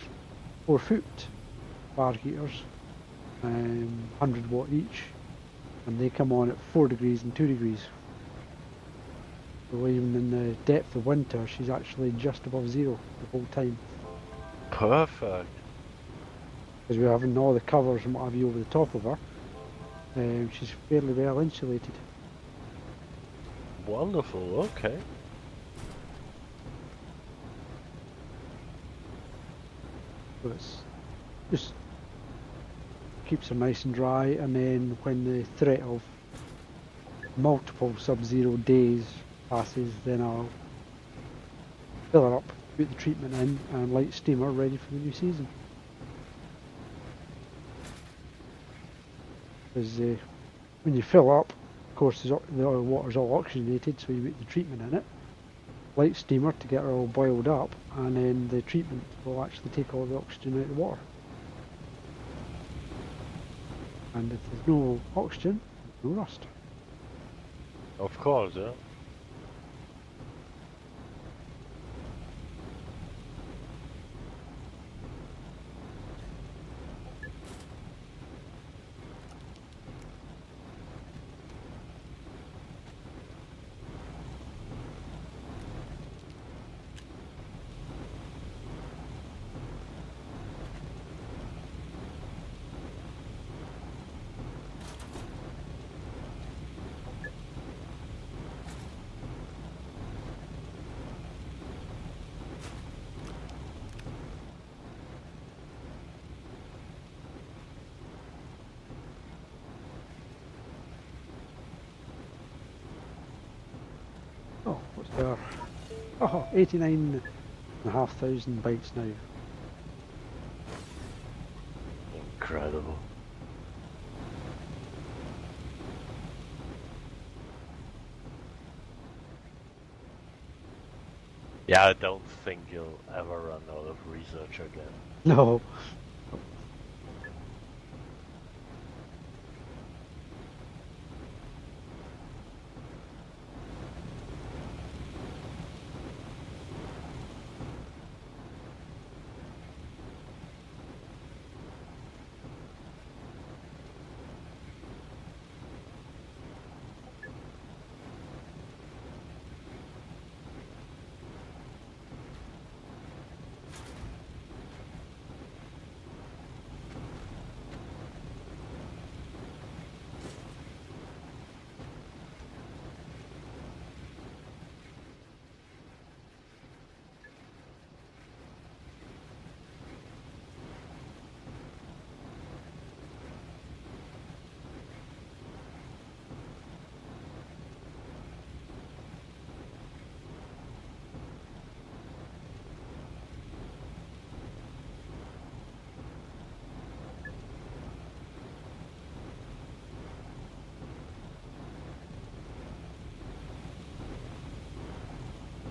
4-foot bar heaters, 100 watt each, and they come on at 4 degrees and 2 degrees. So even in the depth of winter, she's actually just above zero the whole time. Perfect. Because we're having all the covers and what have you over the top of her, she's fairly well insulated. Wonderful. Okay. So it's just keeps her nice and dry, and then when the threat of multiple sub-zero days passes, then I'll fill her up, put the treatment in, and light steamer ready for the new season. Because when you fill up, of course the water's all oxygenated, so you put the treatment in it, light steamer to get her all boiled up, and then the treatment will actually take all the oxygen out of the water. And if there's no oxygen, there's no rust. Of course, yeah. Oh, what's there? Oh, 89,500 bytes now. Incredible. Yeah, I don't think you'll ever run out of research again. No.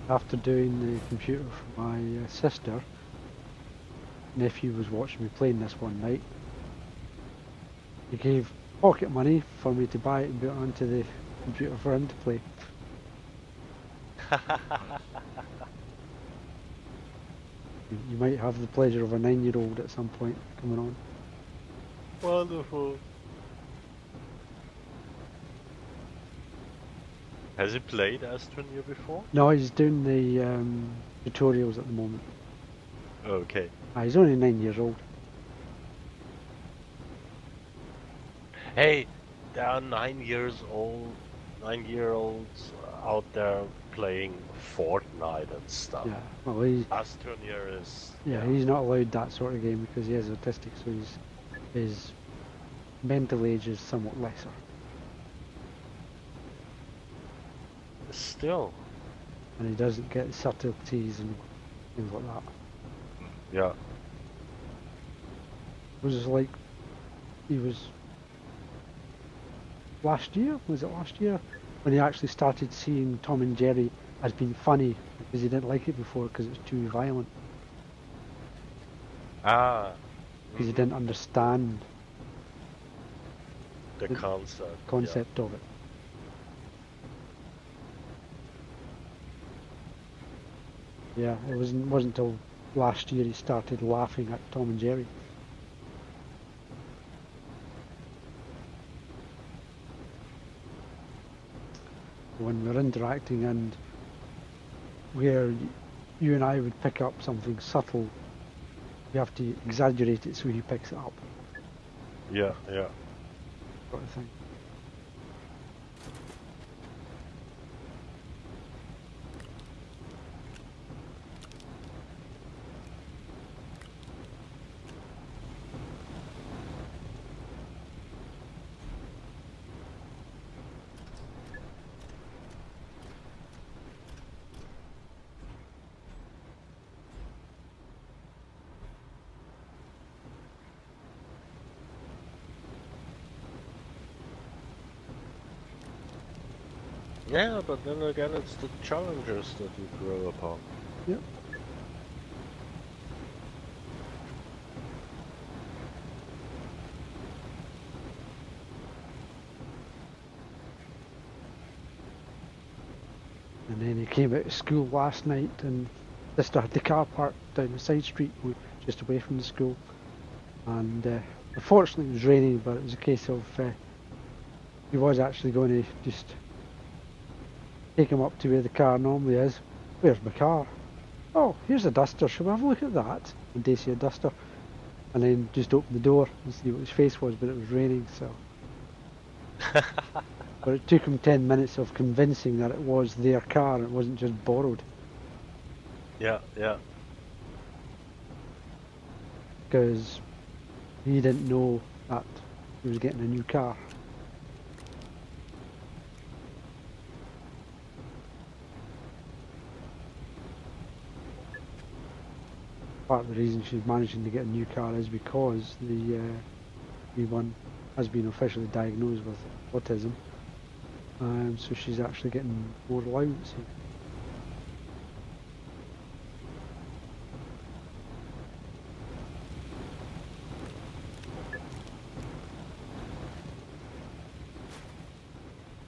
After doing the computer for my sister, nephew was watching me playing this one night. He gave pocket money for me to buy it and put it onto the computer for him to play. You might have the pleasure of a 9-year-old at some point coming on. Wonderful. Has he played Astroneer before? No, he's doing the tutorials at the moment. Okay. He's only 9 years old. Hey, there are 9-year-olds out there playing Fortnite and stuff. Yeah, well, Astroneer is. yeah, he's not allowed that sort of game because he is autistic, so his mental age is somewhat lesser. Still. And he doesn't get subtleties and things like that. Yeah. It was just like he was last year. Was it last year when he actually started seeing Tom and Jerry as being funny because he didn't like it before because it was too violent. Ah. Because he didn't understand the the concept of it. Yeah, it wasn't until last year he started laughing at Tom and Jerry. When we're interacting and where you and I would pick up something subtle, you have to exaggerate it so he picks it up. Yeah, yeah. Sort of thing. Yeah, but then again, it's the challenges that you grow upon. Yep. And then he came out of school last night and sister had the car parked down the side street just away from the school. And unfortunately it was raining, but it was a case of he was actually going to just take him up to where the car normally is. Where's my car? Oh, here's a duster. Shall we have a look at that? And they see a duster. And then just open the door and see what his face was, but it was raining, so. But it took him 10 minutes of convincing that it was their car and it wasn't just borrowed. Yeah, yeah. Because he didn't know that he was getting a new car. Part of the reason she's managing to get a new car is because the new one has been officially diagnosed with autism. So she's actually getting more allowance.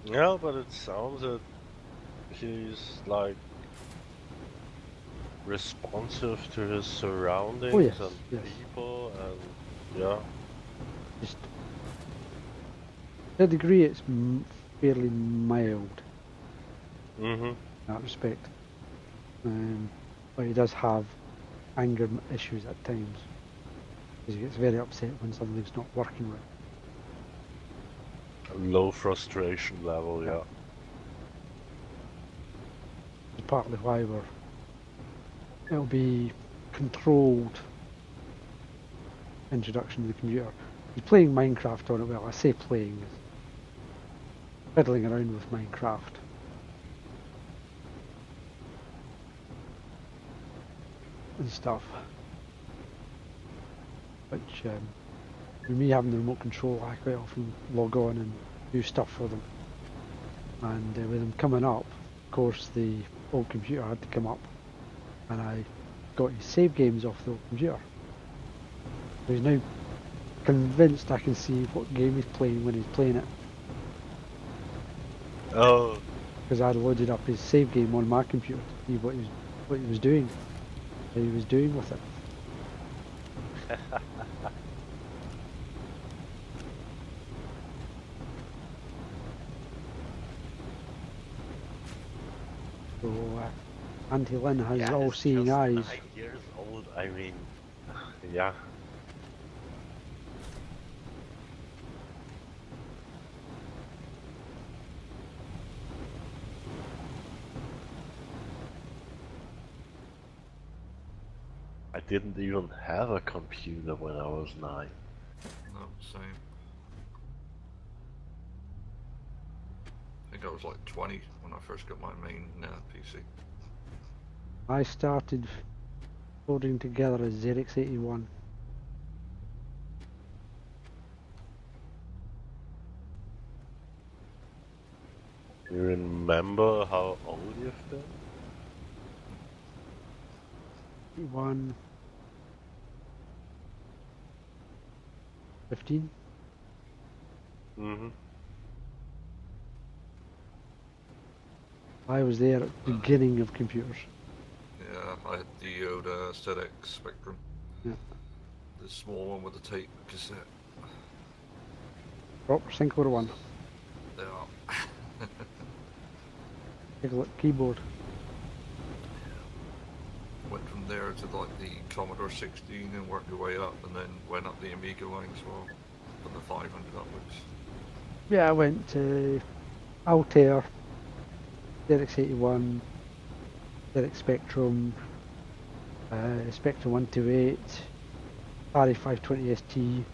Yeah, but it sounds that he's like responsive to his surroundings yes, and yes. people, and yeah. Just to a degree, it's fairly mild Mhm. in that respect. But he does have anger issues at times. Because he gets very upset when something's not working right. A low frustration level, yeah. It's partly why it'll be controlled introduction to the computer. He's playing Minecraft on it. Well, I say playing, fiddling around with Minecraft. And stuff. Which, with me having the remote control, I quite often log on and do stuff for them. And with them coming up, of course, the old computer had to come up, and I got his save games off the old computer. So he's now convinced I can see what game he's playing when he's playing it. Oh. Because I'd loaded up his save game on my computer to see what he was doing, what he was doing with it. So Auntie Lynn has Yeah, all-seeing just eyes. 9 years old. I mean, yeah. I didn't even have a computer when I was 9. No, same. I think I was like 20 when I first got my main PC. I started putting together a ZX81. You remember how old you've been? 81, 15. Mm-hmm. I was there at the beginning of computers. Yeah, I had the old ZX Spectrum. Yeah. The small one with the tape cassette. Proper singular one. They are. Take a look, keyboard. Went from there to like the Commodore 16 and worked your way up, and then went up the Amiga line as well, from the 500 upwards. Yeah, I went to Altair, ZX81, ZX Spectrum, Spectrum 128, Atari 520 ST,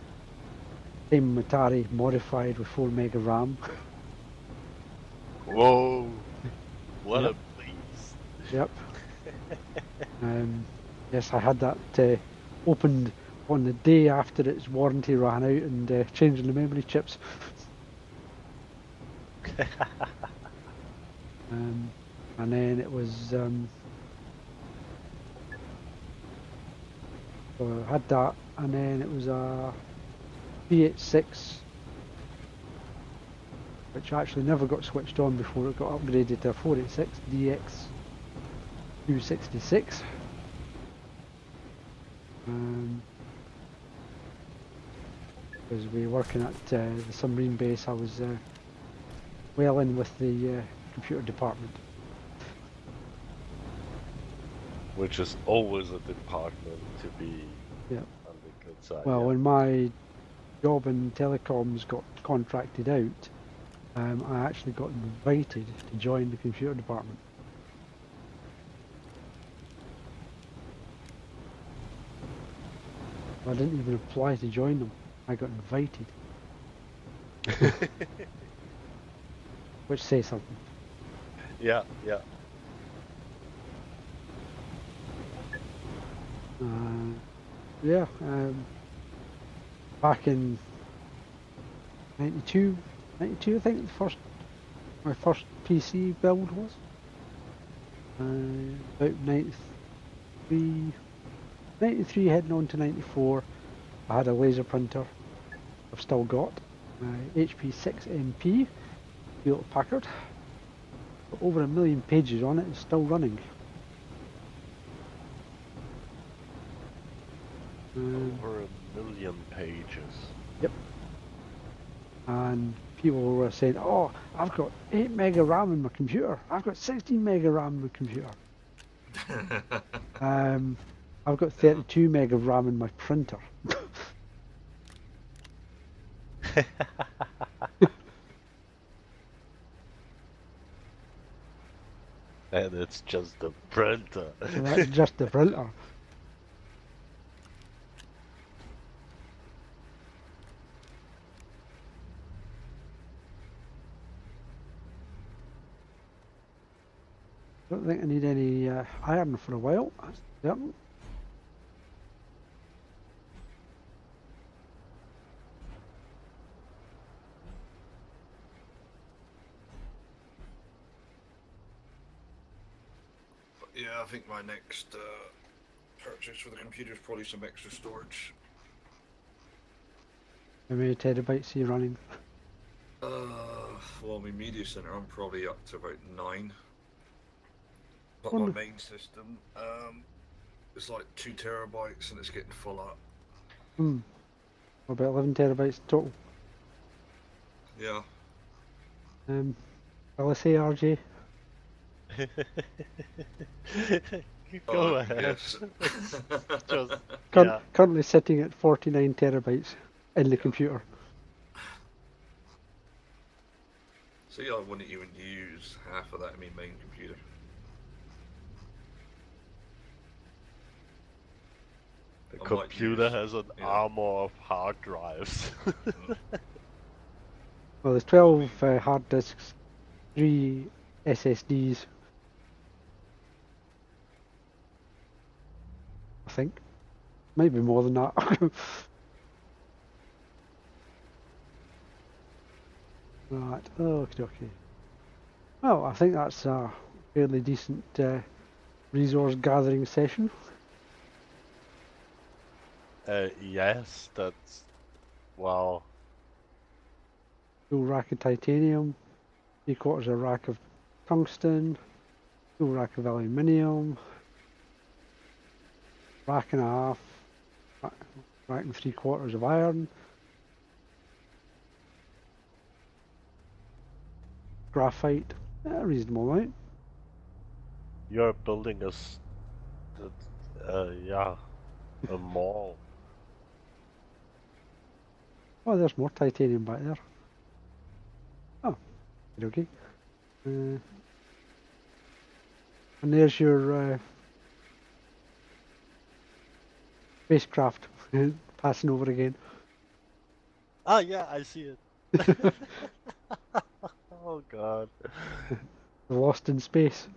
same Atari modified with 4 mega RAM. Whoa! What Yep. a beast! Yep. Yes, I had that opened on the day after its warranty ran out and changing the memory chips. And then it was so I had that, and then it was a 386, which actually never got switched on before it got upgraded to a 486 DX 266. Because we were working at the submarine base, I was well in with the computer department. Which is always a department to be Yeah. on the good side. Well, yeah. when my job in telecoms got contracted out, I actually got invited to join the computer department. I didn't even apply to join them. I got invited. Which says something. Yeah, yeah. Yeah, back in 92 I think my first PC build was. About 93 heading on to 94. I had a laser printer. I've still got my HP 6MP, Hewlett Packard. Got over 1 million pages on it. It's still running. Over 1 million pages. Yep. And people were saying, "Oh, I've got 8 mega RAM in my computer. I've got 16 mega RAM in my computer." I've got 32 mega RAM in my printer. And it's just the printer. So that's just the printer. Don't think I need any iron for a while. That's certain. Yeah, I think my next purchase for the computer is probably some extra storage. How many terabytes are you running? Well, my media center, I'm probably up to about 9. But Oh, my no. main system, is like 2 terabytes and it's getting full up. About 11 terabytes total. Yeah. Well, let's say RJ. Go ahead. Yes. Just, Currently sitting at 49 terabytes in the computer. See, I wouldn't even use half of that in my main computer. The I might computer use- has an yeah. armor of hard drives. Well, there's 12 hard disks, 3 SSDs. I think. Maybe more than that. Right, okay. Well, I think that's a fairly decent resource gathering session. Yes, that's... Well, Full rack of titanium, 3/4 a rack of tungsten, full rack of aluminium, rack and a half, rack and 3/4 of iron, graphite, a reasonable amount. you're building a mall. Oh, there's more titanium back there. Oh, okay. And there's your spacecraft passing over again. Ah, yeah, I see it. Oh god. Lost in space.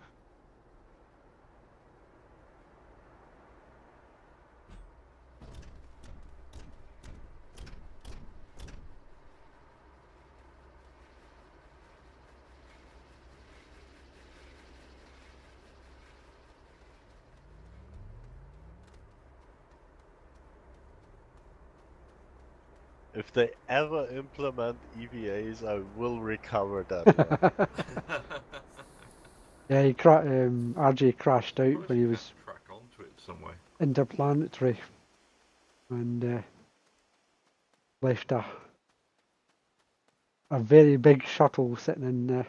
If they ever implement EVAs, I will recover that land. Yeah, RJ crashed out Suppose when you he can was track onto it some way. interplanetary and left a very big shuttle sitting in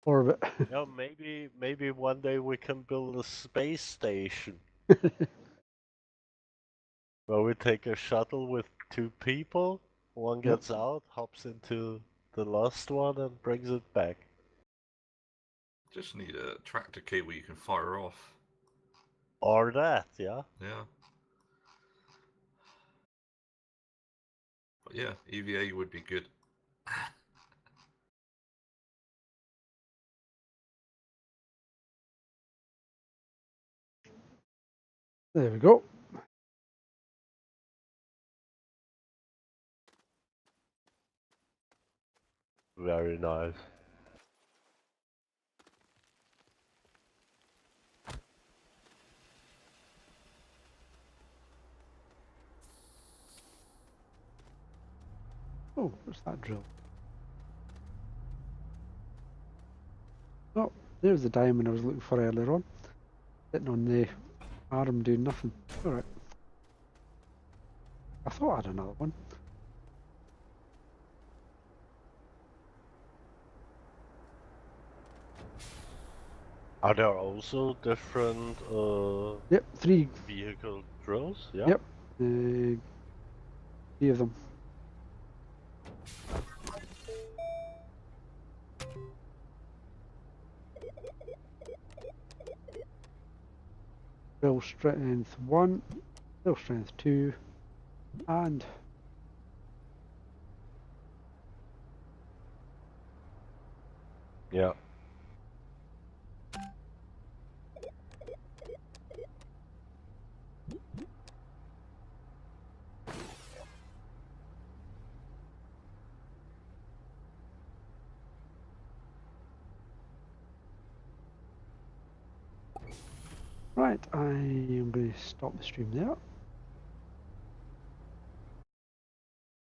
orbit. Yeah, maybe one day we can build a space station where we take a shuttle with 2 people. One Yep. gets out, hops into the last one, and brings it back. Just need a tractor cable you can fire off. Or that, yeah. Yeah. But yeah, EVA would be good. There we go. Very nice. Oh, what's that drill? Oh, there's the diamond I was looking for earlier on. Sitting on the arm doing nothing. Alright. I thought I had another one. Are there also different Yep, three. vehicle drills? Yeah. Yep. 3 of them. Drill strength 1, drill strength 2, and Yeah. right, I am going to stop the stream there.